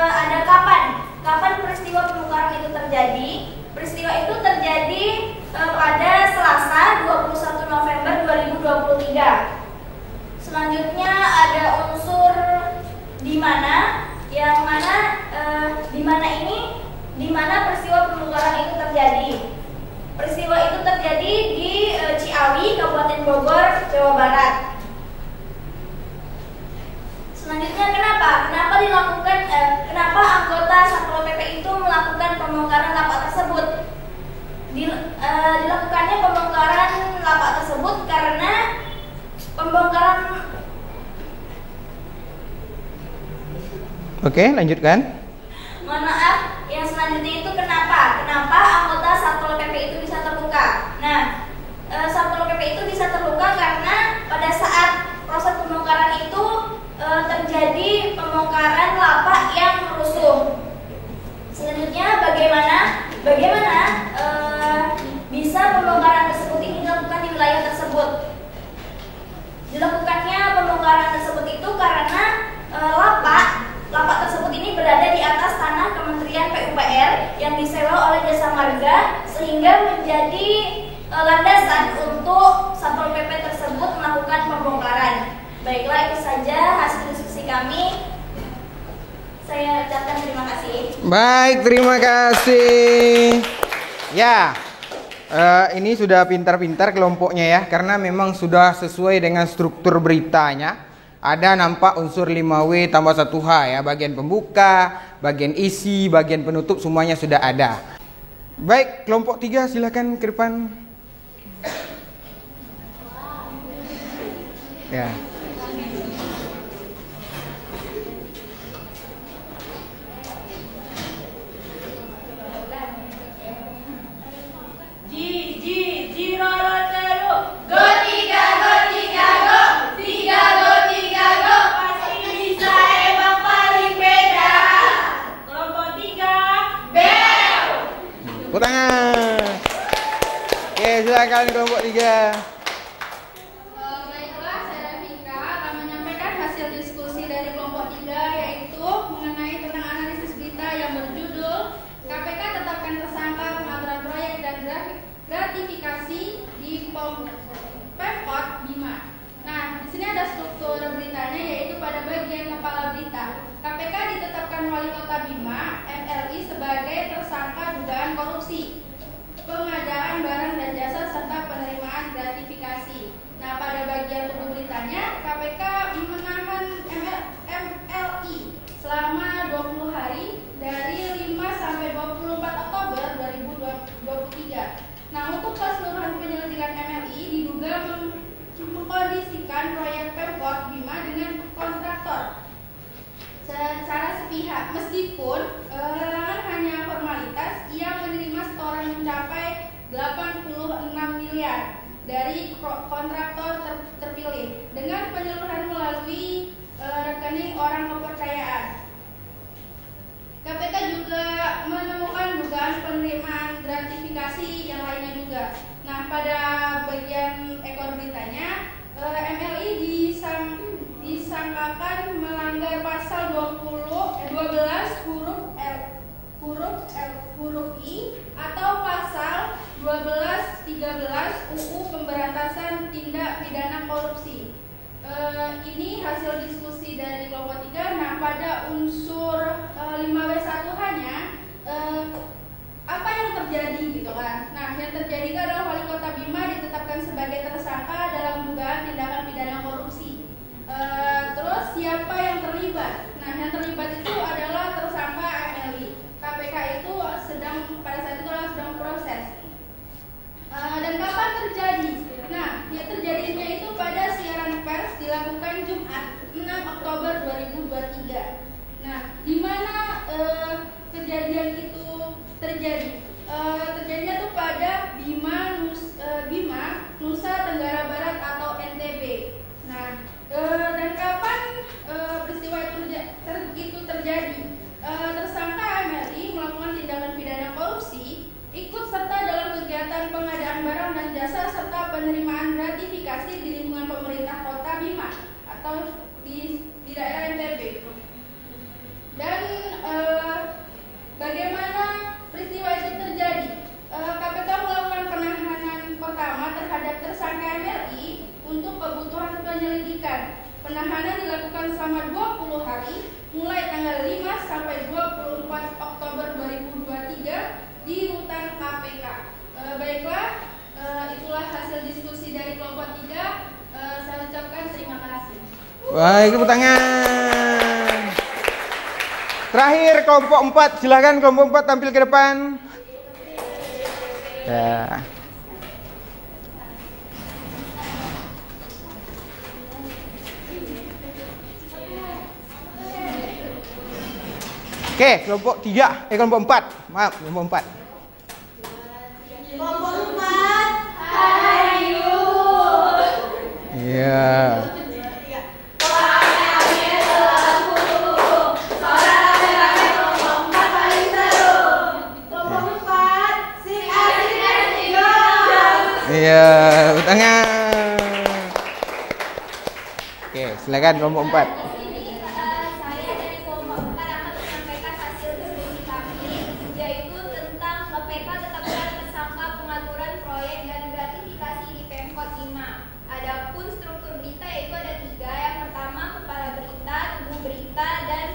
ada kapan peristiwa pembongkaran itu terjadi? Peristiwa itu terjadi pada Selasa 21 November 2023. Selanjutnya ada unsur di mana, yang mana di mana peristiwa pembongkaran itu terjadi. Peristiwa itu terjadi di Ciawi, Kabupaten Bogor, Jawa Barat. Selanjutnya kenapa anggota Satpol PP itu melakukan pembongkaran lapak tersebut? Dilakukannya pembongkaran lapak tersebut karena pembongkaran. Oke, lanjutkan. Mohon maaf, yang selanjutnya itu kenapa anggota Satpol PP itu bisa terluka? Nah, Satpol PP itu bisa terluka karena pada saat proses pembongkaran itu terjadi pembongkaran lapak yang rusuh. Selanjutnya bagaimana bisa pembongkaran tersebut ini dilakukan di wilayah tersebut? Dilakukannya pembongkaran tersebut itu karena lapak tersebut ini berada di atas tanah Kementerian PUPR yang disewa oleh Jasa Marga sehingga menjadi landasan untuk Satpol PP tersebut melakukan pembongkaran. Baiklah, itu saja hasil diskusi kami. Saya ucapkan terima kasih. Baik, terima kasih. Ya, ini sudah pintar-pintar kelompoknya ya, karena memang sudah sesuai dengan struktur beritanya. Ada nampak unsur 5W tambah 1H ya, bagian pembuka, bagian isi, bagian penutup semuanya sudah ada. Baik, kelompok 3 silakan ke depan. Ya. Tangan. Oke, silakan kelompok 3. Baiklah, saya Rafika akan menyampaikan hasil diskusi dari kelompok 3 yaitu mengenai tentang analisis berita yang berjudul KPK pada bagian kepala berita. KPK ditetapkan Wali Kota Bima, MLI sebagai tersangka dugaan korupsi, pengadaan barang dan jasa serta penerimaan gratifikasi. Nah, pada bagian tubuh beritanya, KPK menahan MLI selama 20 hari dari 5 sampai 24 Oktober 2023. Nah, untuk keseluruhan penyelidikan MLI diduga mengkondisikan proyek Pemkot Bima dengan kontraktor secara sepihak. Meskipun lelangan hanya formalitas, ia menerima setoran mencapai 86 miliar dari kontraktor terpilih dengan penyaluran melalui rekening orang kepercayaan. KPK juga menemukan dugaan penerimaan gratifikasi yang lainnya juga. Nah, pada bagian ekor beritanya, MLI disangkakan melanggar pasal 12 huruf I atau pasal 12-13 UU Pemberantasan Tindak Pidana Korupsi. Ini hasil diskusi dari kelompok 3. Nah, pada unsur 5W1-nya apa yang terjadi gitu kan. Nah, yang terjadi adalah Wali Kota Bima ditetapkan sebagai tersangka dalam dugaan tindakan pidana korupsi. Terus siapa yang terlibat? Nah, yang terlibat itu adalah tersangka MLI. KPK itu pada saat itu sedang proses. Dan kapan terjadi? Nah, yang terjadinya itu pada siaran pers dilakukan Jumat 6 Oktober 2023. Nah, di mana kejadian itu terjadi? Terjadinya tuh pada Bima, Nusa Tenggara Barat atau NTB. Nah, dan kapan peristiwa itu terjadi? Tersangka MLI melakukan tindakan pidana korupsi, ikut serta dalam kegiatan pengadaan barang dan jasa serta penerimaan gratifikasi di lingkungan pemerintah Kota Bima atau di daerah NTB. Dan bagaimana peristiwa itu terjadi? KPK melakukan penahanan pertama terhadap tersangka MLI untuk kebutuhan penyelidikan. Penahanan dilakukan selama 20 hari mulai tanggal 5 sampai 24 Oktober 2023 di rutan KPK. Baiklah, itulah hasil diskusi dari kelompok 3. Saya ucapkan terima kasih. Baik, tepuk tangan. Terakhir kelompok 4, silakan kelompok 4 tampil ke depan. Ya. Oke, kelompok 3, kelompok 4. Maaf, kelompok 4. Kelompok 4, hayu. Iya. Iya, tangan. Oke, silakan kelompok 4. Saya dari kelompok 4 akan menyampaikan hasil diskusi kami, yaitu tentang KPK tetapkan tersangka pengaturan proyek dan gratifikasi di Pemkot Bima. Adapun struktur berita yaitu ada 3. Yang pertama kepala berita, tubuh berita, dan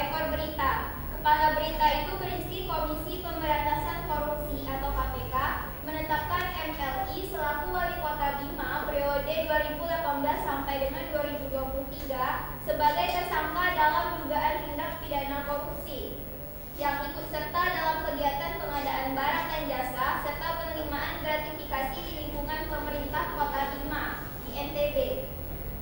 ekor berita. Kepala berita itu berisi Komisi Pemberantasan Korupsi atau KPK menetapkan MLI selaku Wali Kota Bima periode 2018 sampai dengan 2023 sebagai tersangka dalam dugaan tindak pidana korupsi yang ikut serta dalam kegiatan pengadaan barang dan jasa serta penerimaan gratifikasi di lingkungan pemerintah Kota Bima di NTB.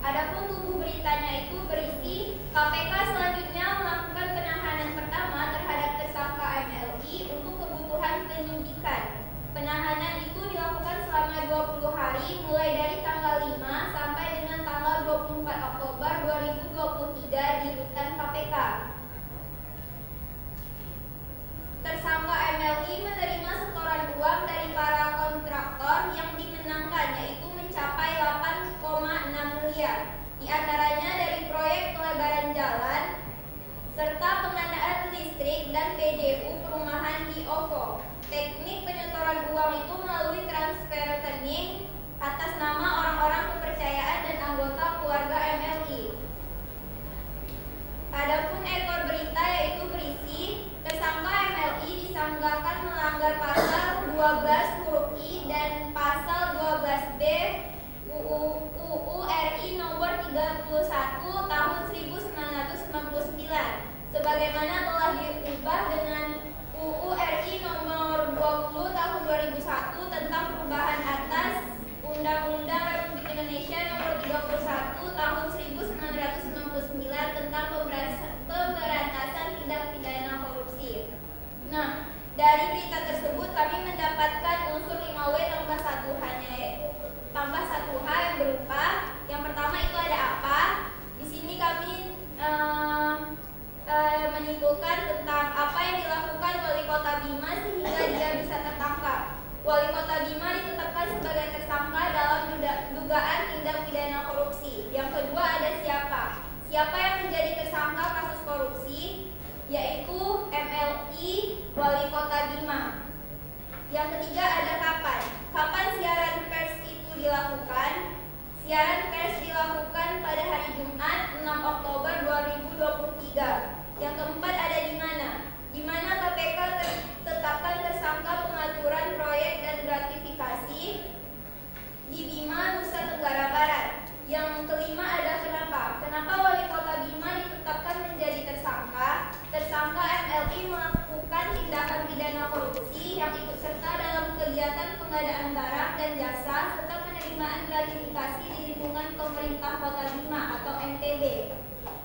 Adapun tubuh beritanya itu berisi KPK selanjutnya melakukan penahanan pertama terhadap tersangka MLI untuk kebutuhan penyidikan. Penahanan itu dilakukan selama 20 hari mulai dari tanggal 5 sampai dengan tanggal 24 Oktober 2023 di rutan KPK. melanggar pasal 12 huruf I dan pasal 12B UU RI nomor 31 tahun 1999 sebagaimana telah diubah dengan UU RI nomor 20 tahun 2001 tentang perubahan atas Undang-Undang Republik Indonesia nomor 31 tahun 1999 tentang pemberantasan tindak pidana korupsi. Nah, dari berita tersebut kami mendapatkan unsur 5W tambah 1H-nya, tambah 1H yang berupa yang pertama itu ada apa? Di sini kami menyimpulkan tentang apa yang dilakukan Wali Kota Bima sehingga dia bisa tertangkap. Wali Kota Bima ditetapkan sebagai tersangka dalam dugaan tindak pidana korupsi. Yang kedua ada siapa? Siapa yang menjadi tersangka kasus korupsi? Yaitu MLI Wali Kota Bima. Yang ketiga ada kapan? Kapan siaran pers itu dilakukan? Siaran pers dilakukan pada hari Jumat 6 Oktober 2023. Yang keempat ada di mana? Di mana KPK tetapkan tersangka pengaturan proyek dan gratifikasi di Bima, Nusa Tenggara Barat. Yang kelima ada kenapa? Kenapa Wali Kota Bima ditetapkan menjadi tersangka? Tersangka MLI melakukan tindakan pidana korupsi yang ikut serta dalam kegiatan pengadaan barang dan jasa serta penerimaan gratifikasi di lingkungan pemerintah Kota Bima atau NTB.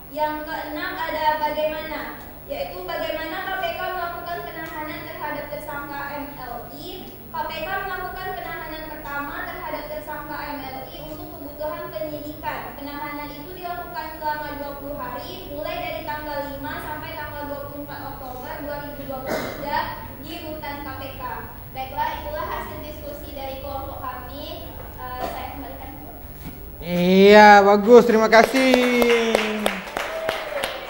Yang keenam ada bagaimana? Yaitu bagaimana KPK melakukan penahanan terhadap tersangka MLI. KPK melakukan penahanan pertama terhadap tersangka MLI untuk kebutuhan penyidikan. Penahanan itu dilakukan selama 20 hari mulai dari tanggal 5 sampai tanggal 24 Oktober 2023 di rutan KPK. Baiklah, itulah hasil diskusi dari kelompok kami. Saya kembalikan. Iya, bagus, terima kasih.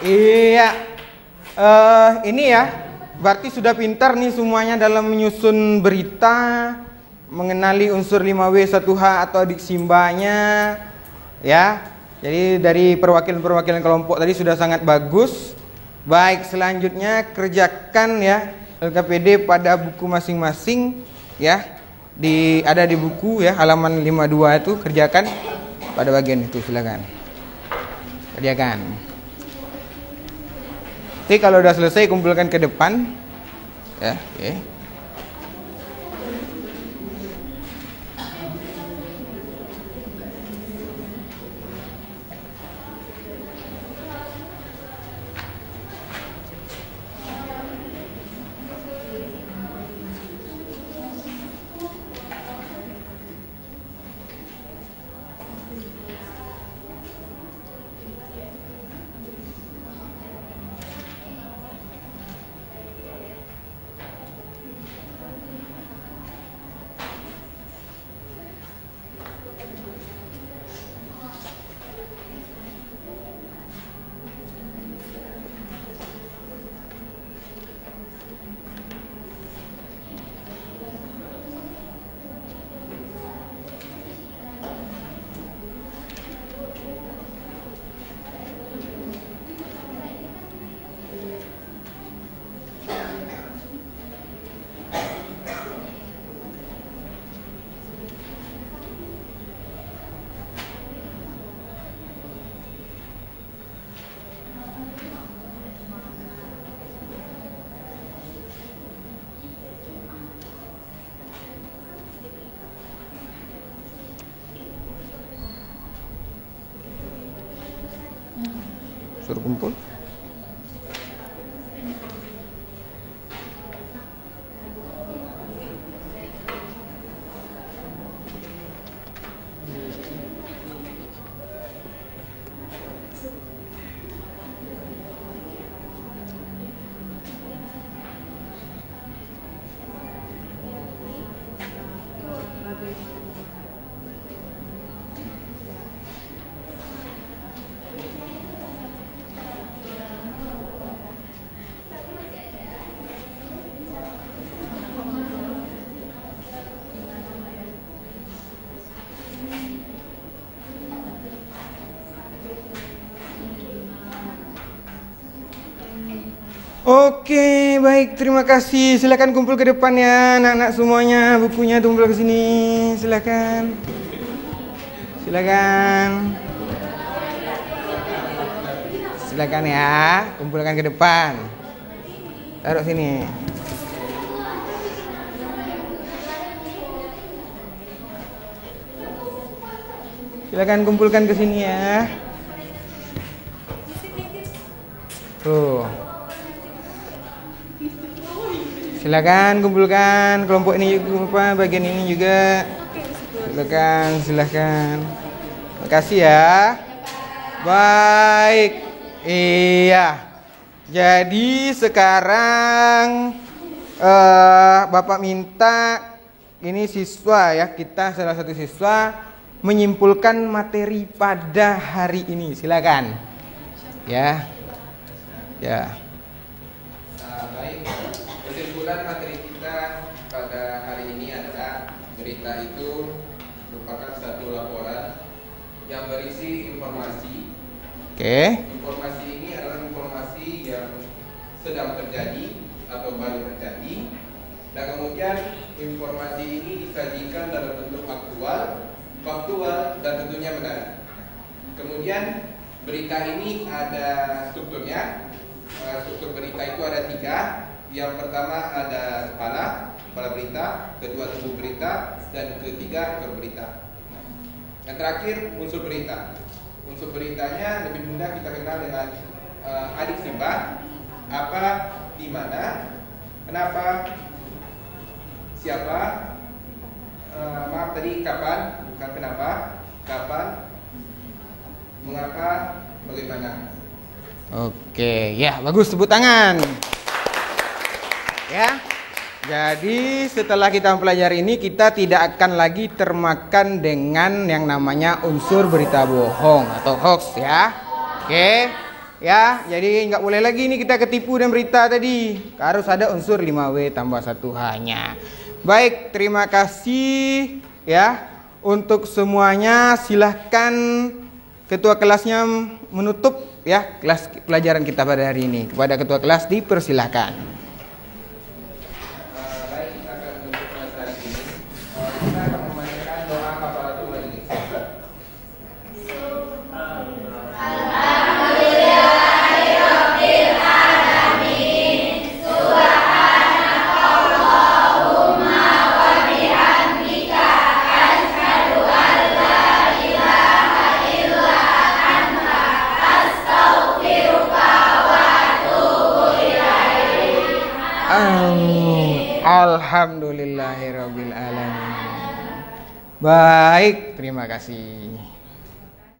Iya. Ini ya, berarti sudah pintar nih semuanya dalam menyusun berita, mengenali unsur 5W 1H atau diksimbanya, ya. Jadi dari perwakilan-perwakilan kelompok tadi sudah sangat bagus. Baik, selanjutnya kerjakan ya LKPD pada buku masing-masing, ya. Ada di buku ya halaman 52 itu, kerjakan pada bagian itu, silakan kerjakan. Nanti kalau udah selesai kumpulkan ke depan, ya. Oke. Suruh kumpul. Oke, baik, terima kasih. Silakan kumpul ke depan ya, anak-anak semuanya. Bukunya kumpul ke sini. Silakan. Silakan. Silakan ya, kumpulkan ke depan. Taruh sini. Silakan kumpulkan ke sini ya. Tuh. Silakan kumpulkan kelompok ini juga, bagian ini juga. Silakan. Makasih ya. Baik. Iya. Jadi sekarang Bapak minta ini siswa ya, kita salah satu siswa menyimpulkan materi pada hari ini. Silakan. Ya. Baik, kesimpulan materi kita pada hari ini adalah berita itu merupakan satu laporan yang berisi informasi. Informasi ini adalah informasi yang sedang terjadi atau baru terjadi, dan kemudian informasi ini disajikan dalam bentuk faktual dan tentunya benar. Kemudian berita ini ada strukturnya. Struktur berita itu ada 3. Yang pertama ada kepala berita, kedua tubuh berita, dan ketiga aktor berita. Yang terakhir unsur berita. Unsur beritanya lebih mudah kita kenal dengan adik simbah, apa, di mana, kenapa, siapa, maaf tadi kapan, bukan kenapa, kapan, mengapa, bagaimana. Oke, ya bagus, tepuk tangan. Ya. Jadi setelah kita mempelajari ini, kita tidak akan lagi termakan dengan yang namanya unsur berita bohong atau hoax ya. Oke. Ya, jadi nggak boleh lagi ini kita ketipu dan berita tadi. Harus ada unsur 5W tambah 1H-nya. Baik, terima kasih ya untuk semuanya. Silahkan ketua kelasnya menutup ya kelas pelajaran kita pada hari ini. Kepada ketua kelas dipersilahkan. Baik, kita akan menutup kelas hari ini. Kita akan membacakan doa kafaratul majelis. Alhamdulillahirabbil alamin. Baik, terima kasih.